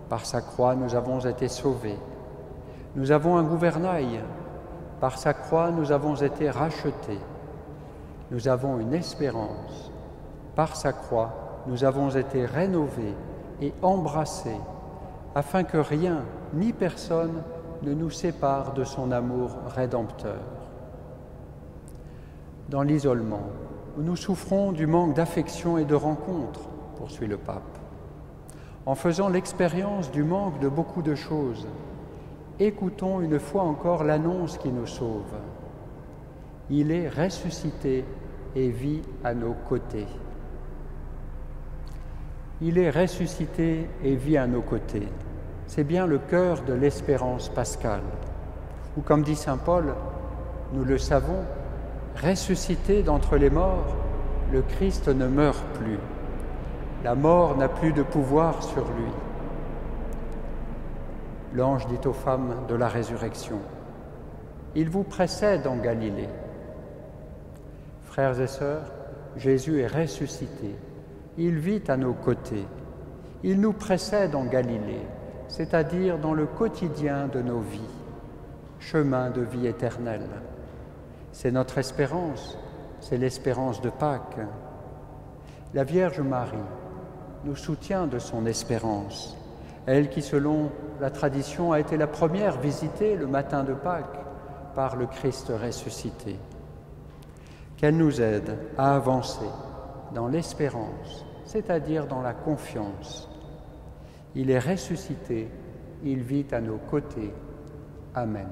Par sa croix, nous avons été sauvés. Nous avons un gouvernail. Par sa croix, nous avons été rachetés. Nous avons une espérance. Par sa croix, nous avons été rénovés et embrassés, afin que rien ni personne ne nous sépare de son amour rédempteur. Dans l'isolement, où nous souffrons du manque d'affection et de rencontres, poursuit le pape, en faisant l'expérience du manque de beaucoup de choses, écoutons une fois encore l'annonce qui nous sauve. Il est ressuscité et vit à nos côtés. Il est ressuscité et vit à nos côtés. C'est bien le cœur de l'espérance pascale, où, comme dit saint Paul, nous le savons, ressuscité d'entre les morts, le Christ ne meurt plus. La mort n'a plus de pouvoir sur lui. L'ange dit aux femmes de la résurrection, « Il vous précède en Galilée. » Frères et sœurs, Jésus est ressuscité. Il vit à nos côtés. Il nous précède en Galilée, c'est-à-dire dans le quotidien de nos vies, chemin de vie éternelle. C'est notre espérance, c'est l'espérance de Pâques. La Vierge Marie nous soutient de son espérance, elle qui, selon la tradition, a été la première visitée le matin de Pâques par le Christ ressuscité. Qu'elle nous aide à avancer dans l'espérance, c'est-à-dire dans la confiance. Il est ressuscité, il vit à nos côtés. Amen.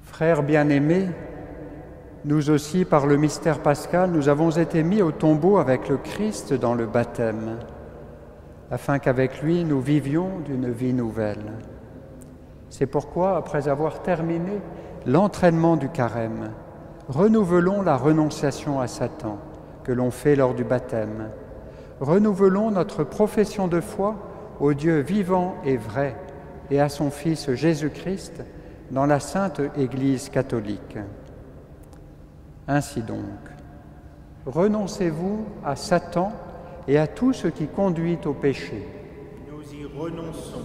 Frères bien-aimés, nous aussi, par le mystère pascal, nous avons été mis au tombeau avec le Christ dans le baptême, afin qu'avec lui, nous vivions d'une vie nouvelle. C'est pourquoi, après avoir terminé l'entraînement du carême, renouvelons la renonciation à Satan que l'on fait lors du baptême. Renouvelons notre profession de foi au Dieu vivant et vrai et à son Fils Jésus-Christ, dans la Sainte Église catholique. Ainsi donc, renoncez-vous à Satan et à tout ce qui conduit au péché. Nous y renonçons.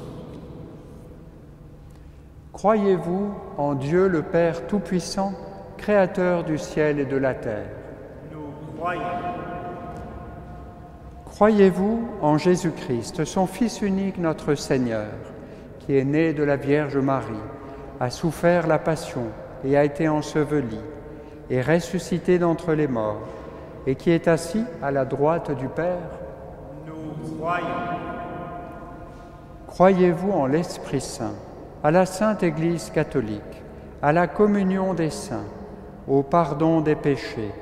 Croyez-vous en Dieu le Père Tout-Puissant, Créateur du ciel et de la terre? Nous croyons. Croyez-vous en Jésus-Christ, son Fils unique, notre Seigneur, qui est né de la Vierge Marie, a souffert la passion et a été enseveli, et ressuscité d'entre les morts, et qui est assis à la droite du Père? Nous croyons. Croyez-vous en l'Esprit Saint, à la Sainte Église catholique, à la communion des saints, au pardon des péchés,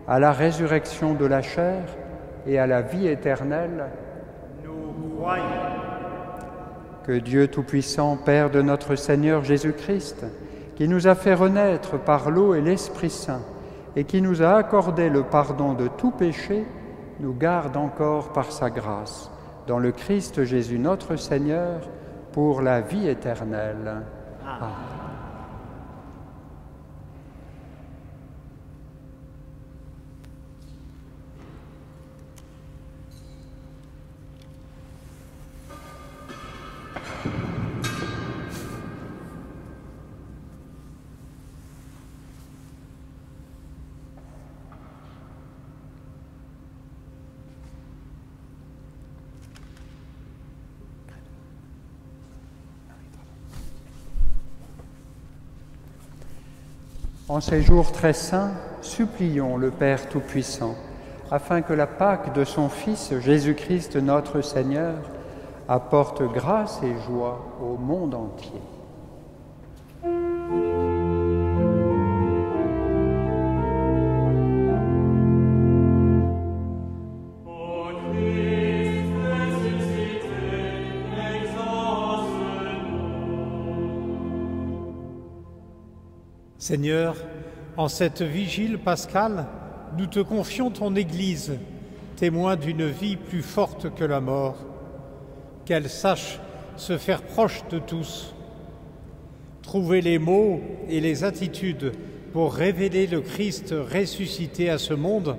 à la résurrection de la chair et à la vie éternelle? Nous croyons. Que Dieu Tout-Puissant, Père de notre Seigneur Jésus-Christ, qui nous a fait renaître par l'eau et l'Esprit Saint, et qui nous a accordé le pardon de tout péché, nous garde encore par sa grâce, dans le Christ Jésus notre Seigneur, pour la vie éternelle. Amen. En ces jours très saints, supplions le Père Tout-Puissant, afin que la Pâque de son Fils Jésus-Christ notre Seigneur apporte grâce et joie au monde entier. Seigneur, en cette vigile pascale, nous te confions ton Église, témoin d'une vie plus forte que la mort. Qu'elle sache se faire proche de tous, trouver les mots et les attitudes pour révéler le Christ ressuscité à ce monde,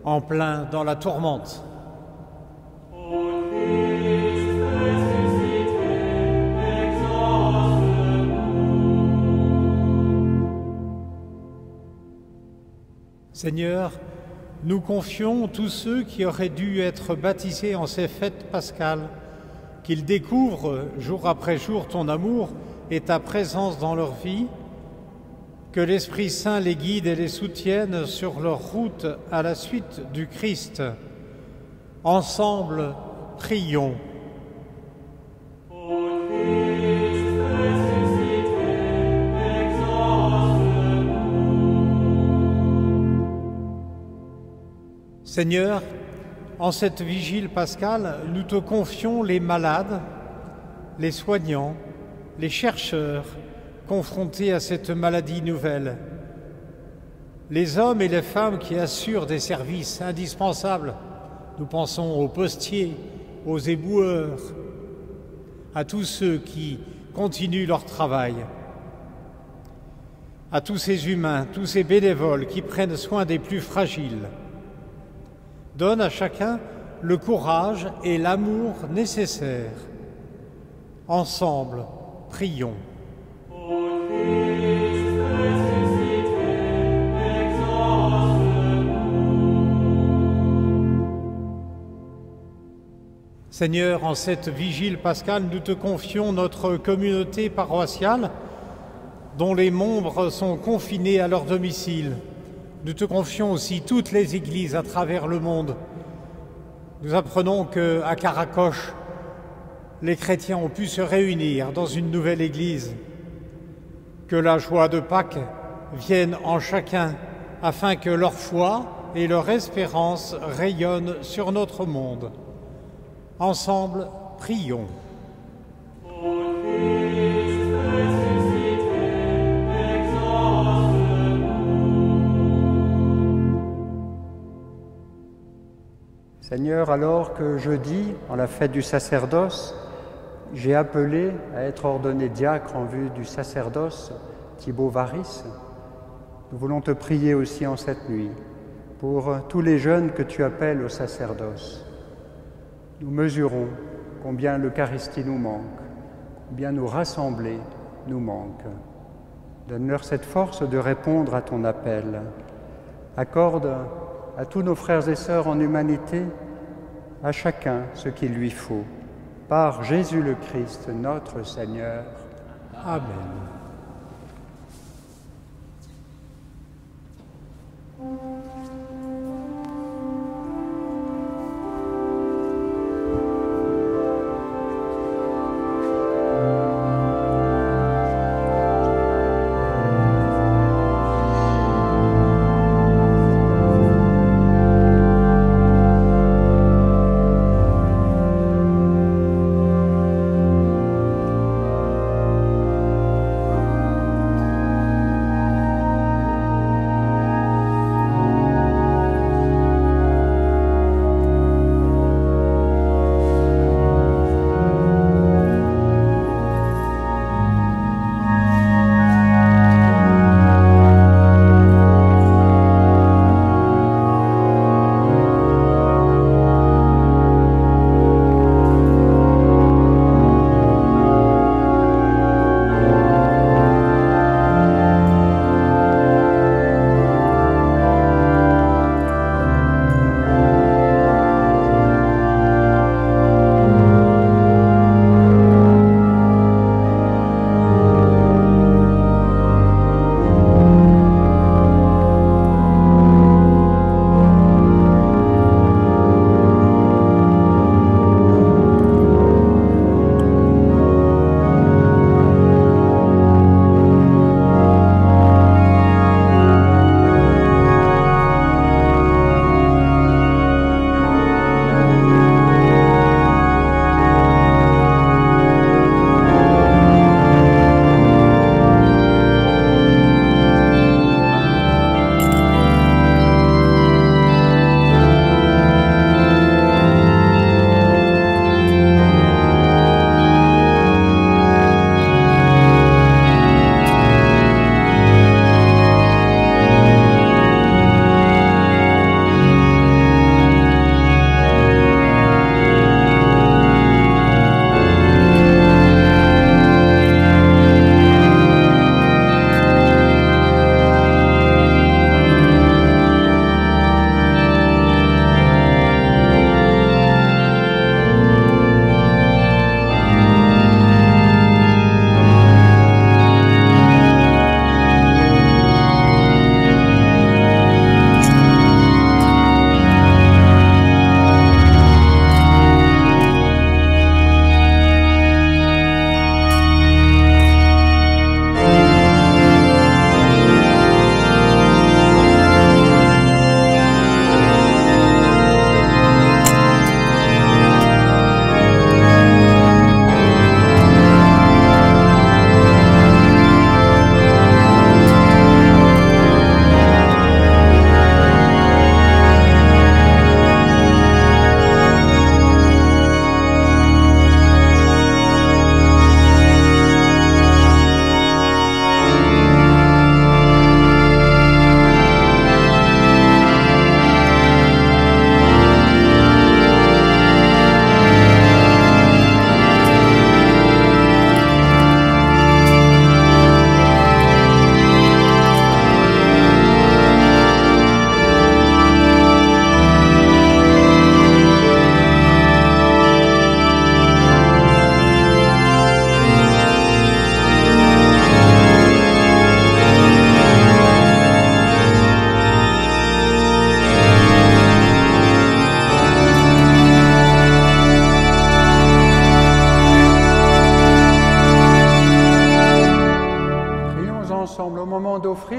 en plein dans la tourmente. Seigneur, nous confions tous ceux qui auraient dû être baptisés en ces fêtes pascales, qu'ils découvrent jour après jour ton amour et ta présence dans leur vie, que l'Esprit Saint les guide et les soutienne sur leur route à la suite du Christ. Ensemble, prions. Seigneur, en cette vigile pascale, nous te confions les malades, les soignants, les chercheurs confrontés à cette maladie nouvelle, les hommes et les femmes qui assurent des services indispensables. Nous pensons aux postiers, aux éboueurs, à tous ceux qui continuent leur travail, à tous ces humains, tous ces bénévoles qui prennent soin des plus fragiles. Donne à chacun le courage et l'amour nécessaires. Ensemble, prions. Seigneur, en cette vigile pascale, nous te confions notre communauté paroissiale dont les membres sont confinés à leur domicile. Nous te confions aussi toutes les églises à travers le monde. Nous apprenons qu'à Caracoche, les chrétiens ont pu se réunir dans une nouvelle église. Que la joie de Pâques vienne en chacun afin que leur foi et leur espérance rayonnent sur notre monde. Ensemble, prions. Seigneur, alors que jeudi, en la fête du sacerdoce, j'ai appelé à être ordonné diacre en vue du sacerdoce Thibaut Varis, nous voulons te prier aussi en cette nuit pour tous les jeunes que tu appelles au sacerdoce. Nous mesurons combien l'Eucharistie nous manque, combien nous rassembler nous manque. Donne-leur cette force de répondre à ton appel. Accorde à tous nos frères et sœurs en humanité, à chacun ce qu'il lui faut. Par Jésus le Christ, notre Seigneur. Amen.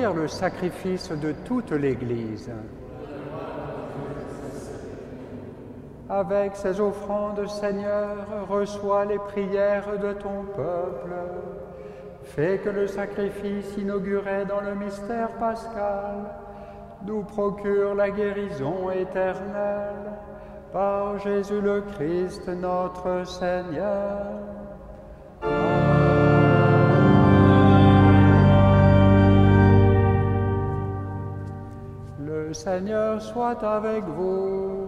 offrir le sacrifice de toute l'Église. Avec ces offrandes, Seigneur, reçois les prières de ton peuple. Fais que le sacrifice inauguré dans le mystère pascal nous procure la guérison éternelle. Par Jésus le Christ, notre Seigneur. Le Seigneur soit avec vous.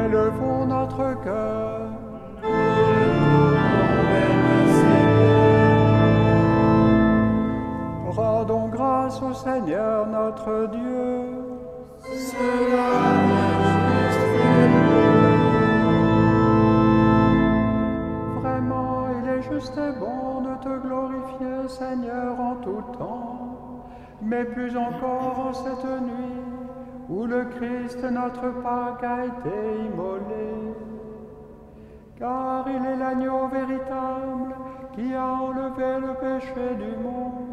Élevons notre cœur. Rendons grâce au Seigneur notre Dieu. Cela est juste et bon. Vraiment, il est juste et bon de te glorifier, Seigneur, en tout temps, mais plus encore en cette nuit où le Christ, notre Pâque, a été immolé. Car il est l'agneau véritable qui a enlevé le péché du monde.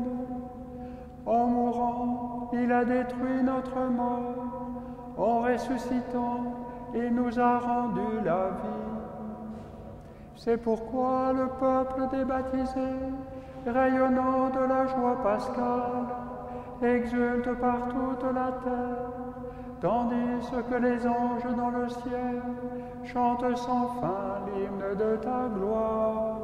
En mourant, il a détruit notre mort. En ressuscitant, il nous a rendu la vie. C'est pourquoi le peuple des baptisés, rayonnant de la joie pascale, exulte par toute la terre, tandis que les anges dans le ciel chantent sans fin l'hymne de ta gloire.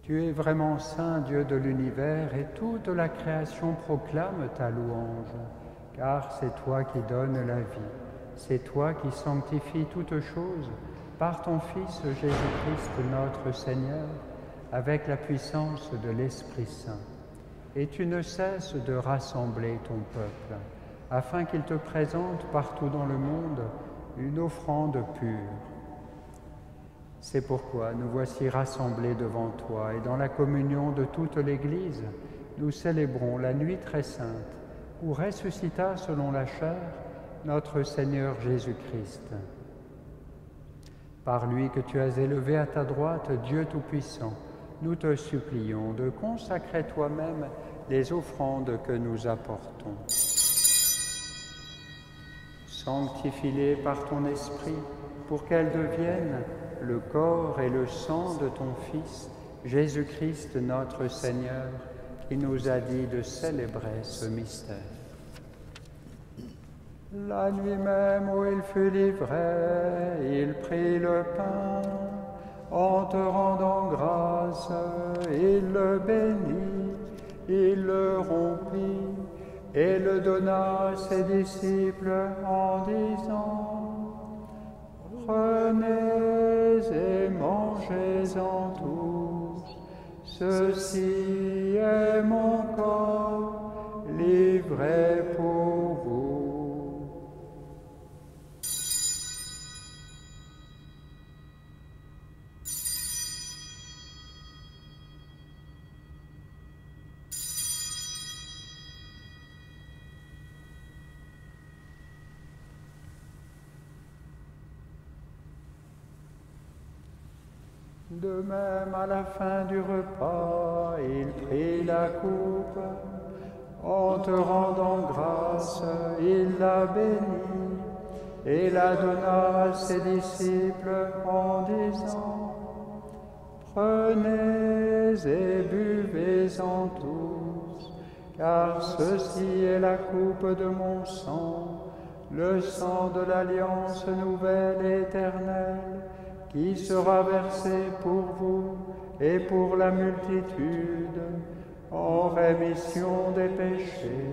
Tu es vraiment saint, Dieu de l'univers, et toute la création proclame ta louange, car c'est toi qui donnes la vie, c'est toi qui sanctifies toutes choses par ton Fils Jésus-Christ notre Seigneur, avec la puissance de l'Esprit Saint. Et tu ne cesses de rassembler ton peuple, afin qu'il te présente partout dans le monde une offrande pure. C'est pourquoi nous voici rassemblés devant toi et dans la communion de toute l'Église, nous célébrons la nuit très sainte où ressuscita selon la chair notre Seigneur Jésus-Christ. Par lui que tu as élevé à ta droite, Dieu Tout-Puissant, nous te supplions de consacrer toi-même les offrandes que nous apportons. Sanctifie-les par ton Esprit pour qu'elles deviennent le corps et le sang de ton Fils, Jésus-Christ notre Seigneur, qui nous a dit de célébrer ce mystère. La nuit même où il fut livré, il prit le pain. En te rendant grâce, il le bénit, il le rompit et le donna à ses disciples en disant: Prenez et mangez-en tous, ceci est mon corps livré pour vous. De même, à la fin du repas, il prit la coupe. En te rendant grâce, il la bénit et la donna à ses disciples en disant: Prenez et buvez-en tous, car ceci est la coupe de mon sang, le sang de l'alliance nouvelle et éternelle, qui sera versé pour vous et pour la multitude en rémission des péchés.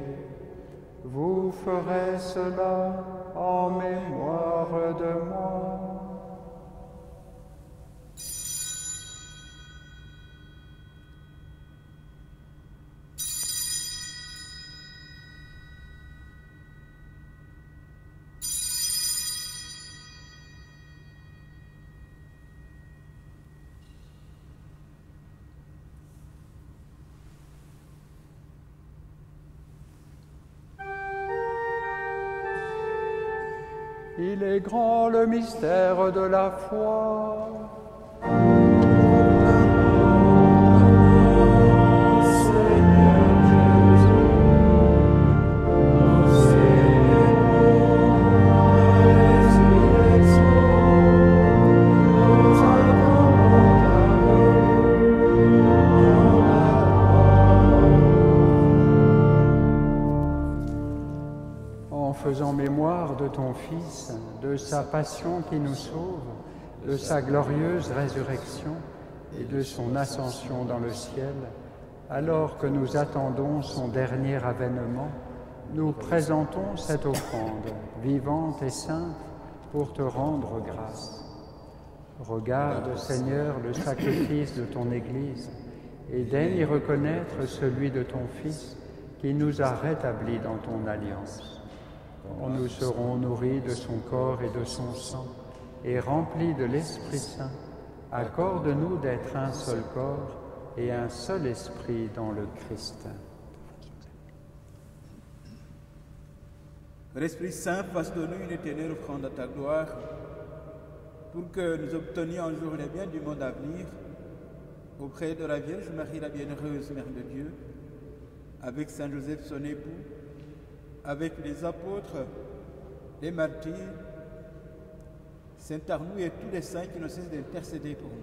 Vous ferez cela en mémoire de moi. Il est grand le mystère de la foi. Faisant mémoire de ton Fils, de sa passion qui nous sauve, de sa glorieuse résurrection et de son ascension dans le ciel, alors que nous attendons son dernier avènement, nous présentons cette offrande vivante et sainte pour te rendre grâce. Regarde, Seigneur, le sacrifice de ton Église et daigne y reconnaître celui de ton Fils qui nous a rétablis dans ton alliance. Quand nous serons nourris de son corps et de son sang et remplis de l'Esprit Saint, accorde-nous d'être un seul corps et un seul esprit dans le Christ. Que l'Esprit Saint fasse de nous une éternelle offrande à ta gloire, pour que nous obtenions un jour les biens du monde à venir, auprès de la Vierge Marie, la bienheureuse Mère de Dieu, avec Saint Joseph son époux, avec les apôtres, les martyrs, Saint Arnoux et tous les saints qui ne cessent d'intercéder pour nous.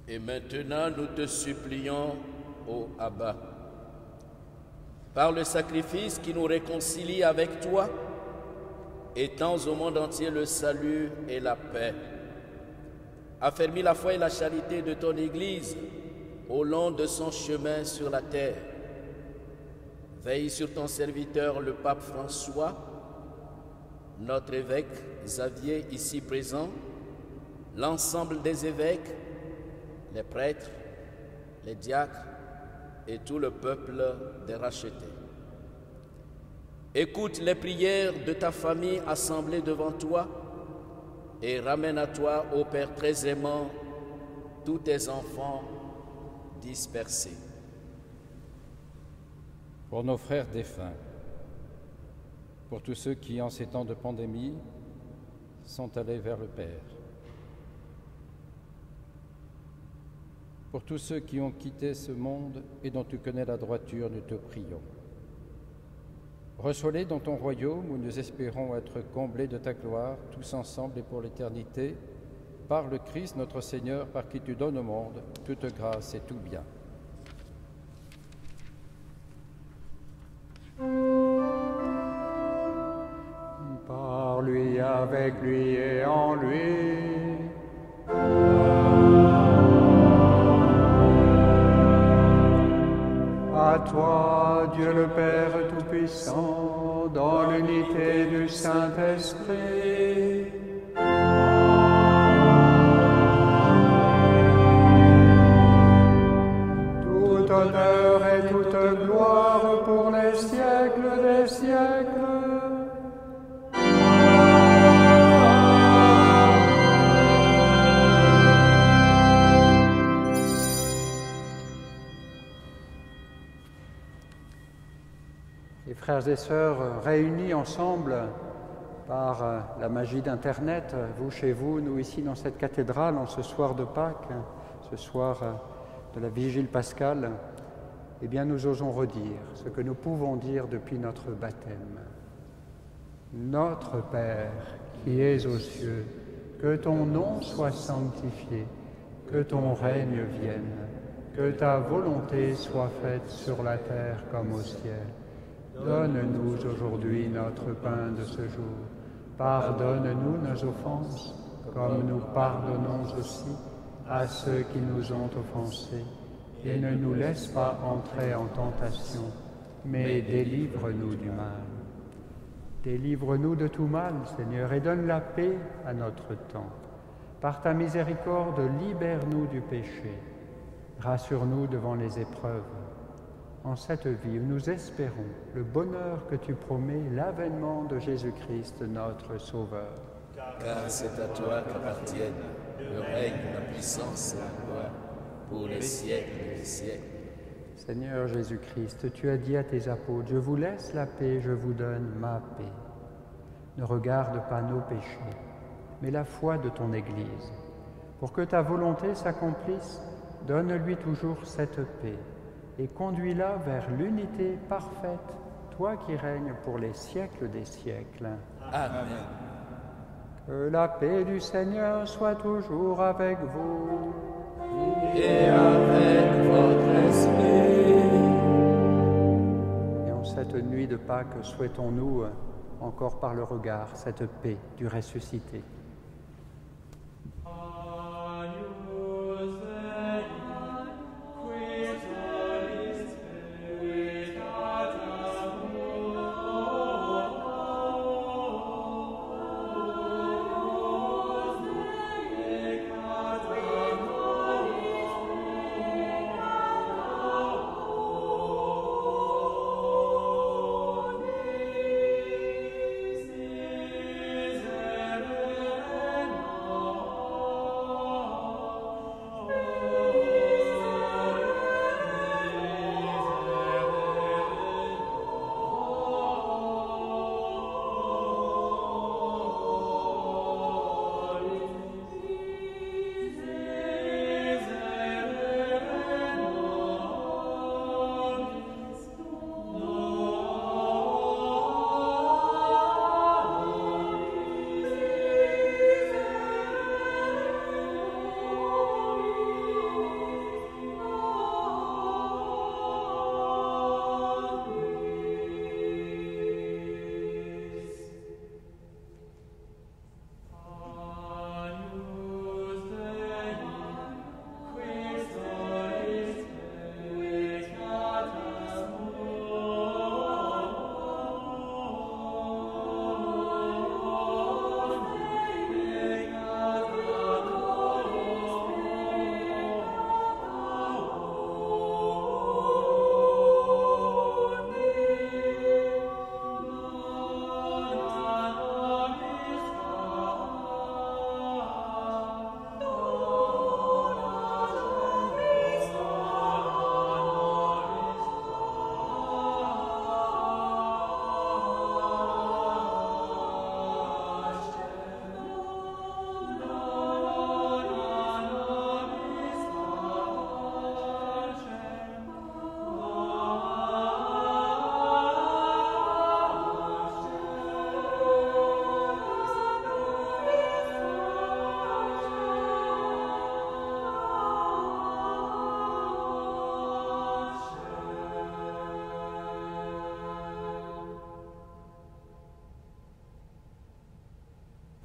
Et maintenant, nous te supplions, ô Abba, par le sacrifice qui nous réconcilie avec toi, étends au monde entier le salut et la paix. Affermis la foi et la charité de ton Église au long de son chemin sur la terre. Veille sur ton serviteur, le pape François, notre évêque Xavier ici présent, l'ensemble des évêques, les prêtres, les diacres et tout le peuple des rachetés. Écoute les prières de ta famille assemblée devant toi et ramène à toi, ô Père très aimant, tous tes enfants dispersés. Pour nos frères défunts, pour tous ceux qui, en ces temps de pandémie, sont allés vers le Père, pour tous ceux qui ont quitté ce monde et dont tu connais la droiture, nous te prions. Reçois-les dans ton royaume où nous espérons être comblés de ta gloire, tous ensemble et pour l'éternité, par le Christ notre Seigneur, par qui tu donnes au monde toute grâce et tout bien. Par lui, avec lui et en lui. À toi, Dieu le Père Tout-Puissant, dans l'unité du Saint-Esprit. Tout honneur et toute gloire pour les siècles des siècles. Les frères et sœurs réunis ensemble par la magie d'Internet, vous chez vous, nous ici dans cette cathédrale, en ce soir de Pâques, ce soir de la Vigile pascale, eh bien nous osons redire ce que nous pouvons dire depuis notre baptême. Notre Père, qui es aux cieux, que ton nom soit sanctifié, que ton règne vienne, que ta volonté soit faite sur la terre comme au ciel. Donne-nous aujourd'hui notre pain de ce jour. Pardonne-nous nos offenses, comme nous pardonnons aussi à ceux qui nous ont offensés. Et ne nous laisse pas entrer en tentation, mais délivre-nous du mal. Délivre-nous de tout mal, Seigneur, et donne la paix à notre temps. Par ta miséricorde, libère-nous du péché. Rassure-nous devant les épreuves. En cette vie où nous espérons le bonheur que tu promets, l'avènement de Jésus-Christ, notre Sauveur. Car c'est à toi qu'appartiennent le règne, la puissance et la gloire, pour les siècles des siècles. Seigneur Jésus-Christ, tu as dit à tes apôtres, « Je vous laisse la paix, je vous donne ma paix. » Ne regarde pas nos péchés, mais la foi de ton Église. Pour que ta volonté s'accomplisse, donne-lui toujours cette paix. Et conduis-la vers l'unité parfaite, toi qui règnes pour les siècles des siècles. Amen. Que la paix du Seigneur soit toujours avec vous. Et avec votre esprit. Et en cette nuit de Pâques, souhaitons-nous encore par le regard cette paix du ressuscité.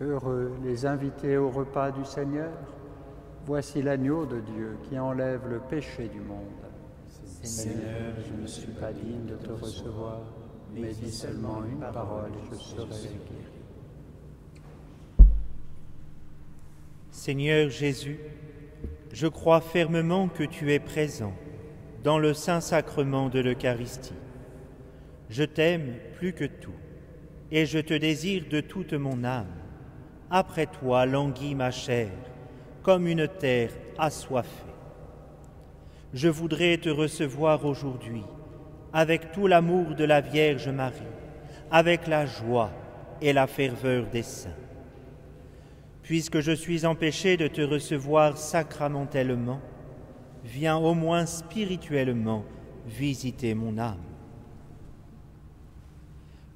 Heureux les invités au repas du Seigneur. Voici l'agneau de Dieu qui enlève le péché du monde. Seigneur, je ne suis pas digne de te recevoir, mais dis seulement une parole et je serai guéri. Seigneur Jésus, je crois fermement que tu es présent dans le Saint-Sacrement de l'Eucharistie. Je t'aime plus que tout, et je te désire de toute mon âme. Après toi languit ma chair, comme une terre assoiffée. Je voudrais te recevoir aujourd'hui, avec tout l'amour de la Vierge Marie, avec la joie et la ferveur des saints. Puisque je suis empêché de te recevoir sacramentellement, viens au moins spirituellement visiter mon âme.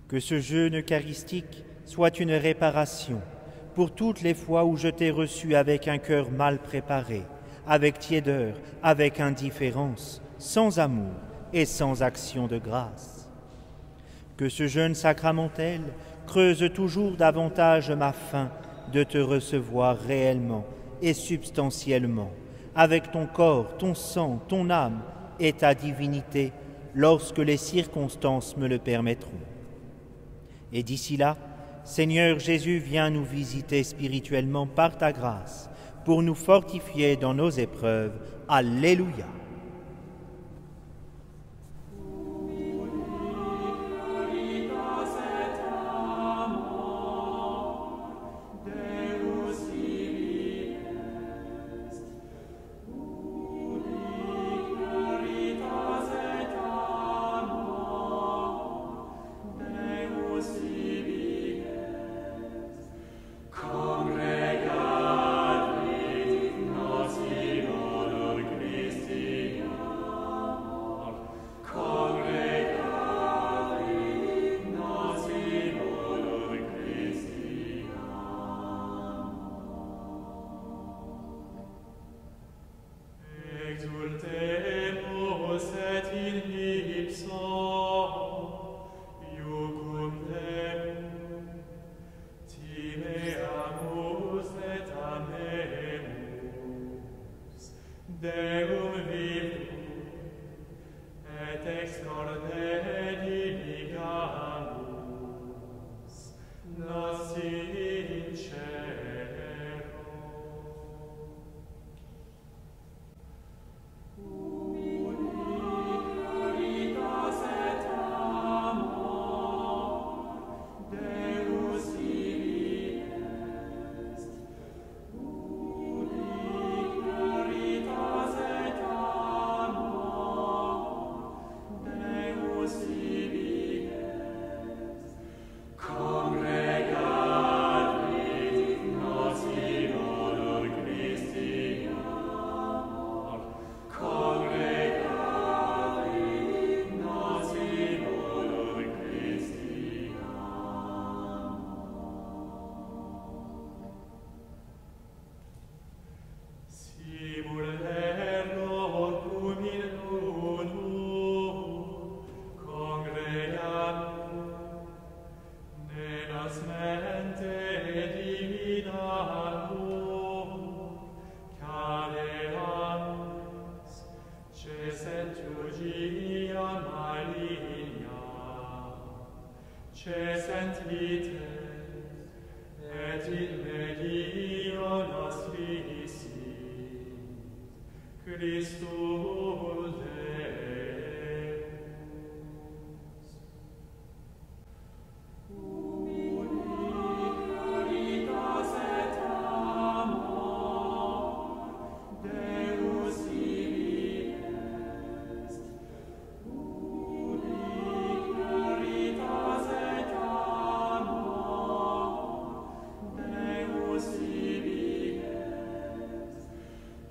Que ce jeûne eucharistique soit une réparation pour toutes les fois où je t'ai reçu avec un cœur mal préparé, avec tiédeur, avec indifférence, sans amour et sans action de grâce. Que ce jeûne sacramentel creuse toujours davantage ma faim de te recevoir réellement et substantiellement, avec ton corps, ton sang, ton âme et ta divinité, lorsque les circonstances me le permettront. Et d'ici là, Seigneur Jésus, viens nous visiter spirituellement par ta grâce, pour nous fortifier dans nos épreuves. Alléluia.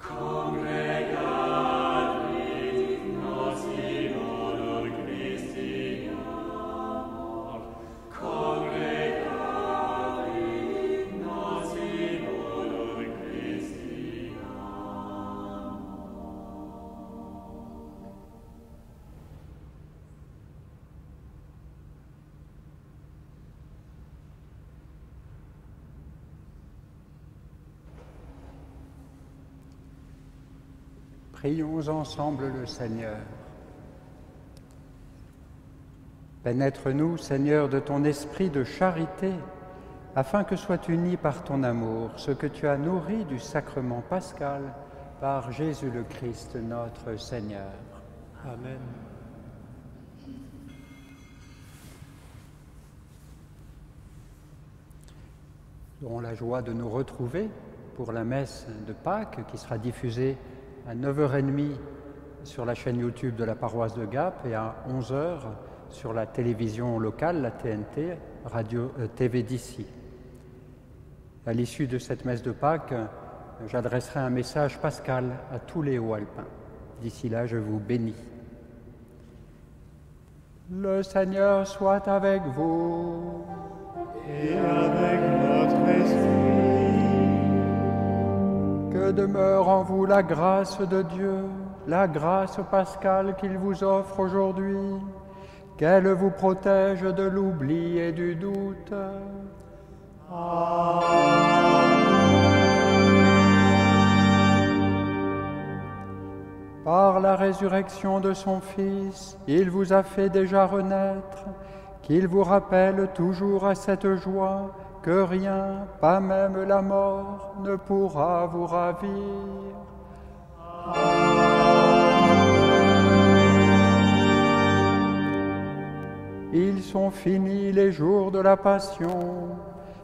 Congregare Prions ensemble le Seigneur. Pénètre-nous, Seigneur, de ton esprit de charité, afin que soit uni par ton amour ce que tu as nourri du sacrement pascal par Jésus le Christ, notre Seigneur. Amen. Nous aurons la joie de nous retrouver pour la messe de Pâques qui sera diffusée à 9h30 sur la chaîne YouTube de la paroisse de Gap et à 11h sur la télévision locale, la TNT, Radio TV d'ici. À l'issue de cette messe de Pâques, j'adresserai un message pascal à tous les Hauts-Alpins. D'ici là, je vous bénis. Le Seigneur soit avec vous. Et avec votre esprit. Que demeure en vous la grâce de Dieu, la grâce pascale qu'il vous offre aujourd'hui, qu'elle vous protège de l'oubli et du doute. Par la résurrection de son Fils, il vous a fait déjà renaître, qu'il vous rappelle toujours à cette joie que rien, pas même la mort, ne pourra vous ravir. Ils sont finis les jours de la Passion.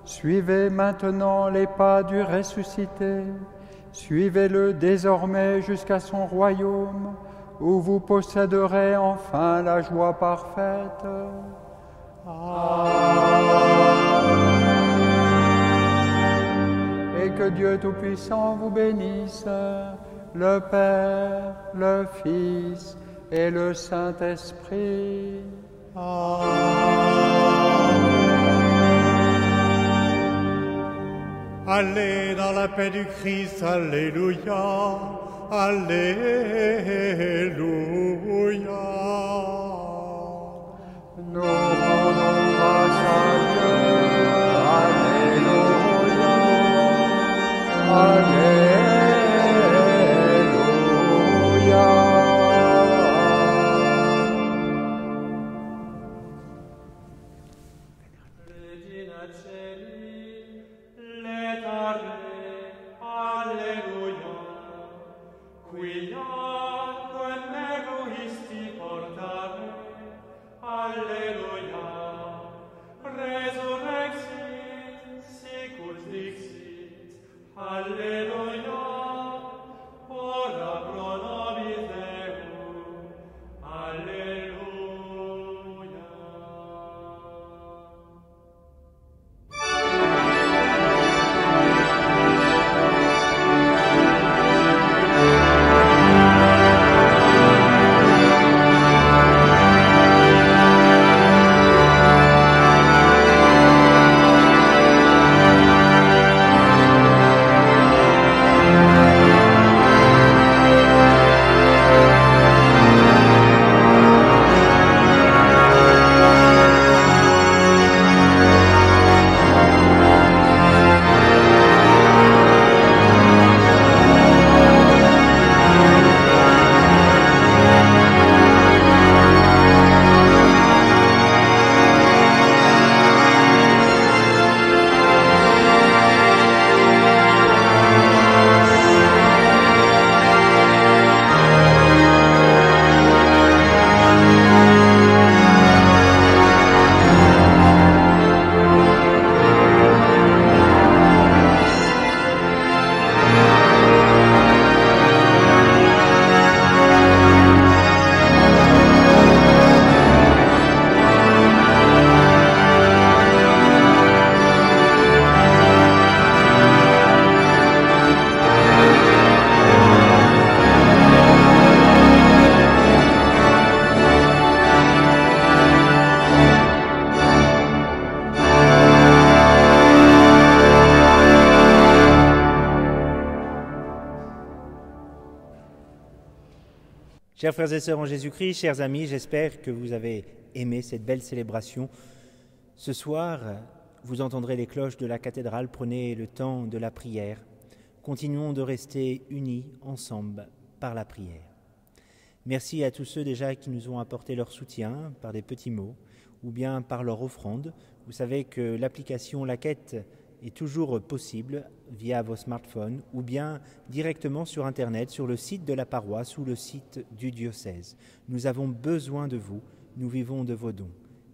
Suivez maintenant les pas du ressuscité. Suivez-le désormais jusqu'à son royaume, où vous posséderez enfin la joie parfaite. Et que Dieu Tout-Puissant vous bénisse, le Père, le Fils et le Saint-Esprit. Allez dans la paix du Christ, alléluia, alléluia. Nous rendons grâce à Dieu, alléluia, alléluia. Chers frères et sœurs en Jésus-Christ, chers amis, j'espère que vous avez aimé cette belle célébration. Ce soir, vous entendrez les cloches de la cathédrale, prenez le temps de la prière. Continuons de rester unis ensemble par la prière. Merci à tous ceux déjà qui nous ont apporté leur soutien par des petits mots ou bien par leur offrande. Vous savez que l'application La Quête est toujours possible via vos smartphones ou bien directement sur Internet, sur le site de la paroisse ou le site du diocèse. Nous avons besoin de vous, nous vivons de vos dons.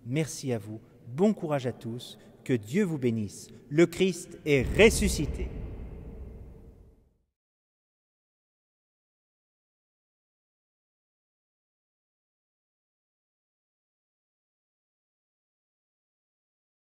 Merci à vous, bon courage à tous, que Dieu vous bénisse. Le Christ est ressuscité.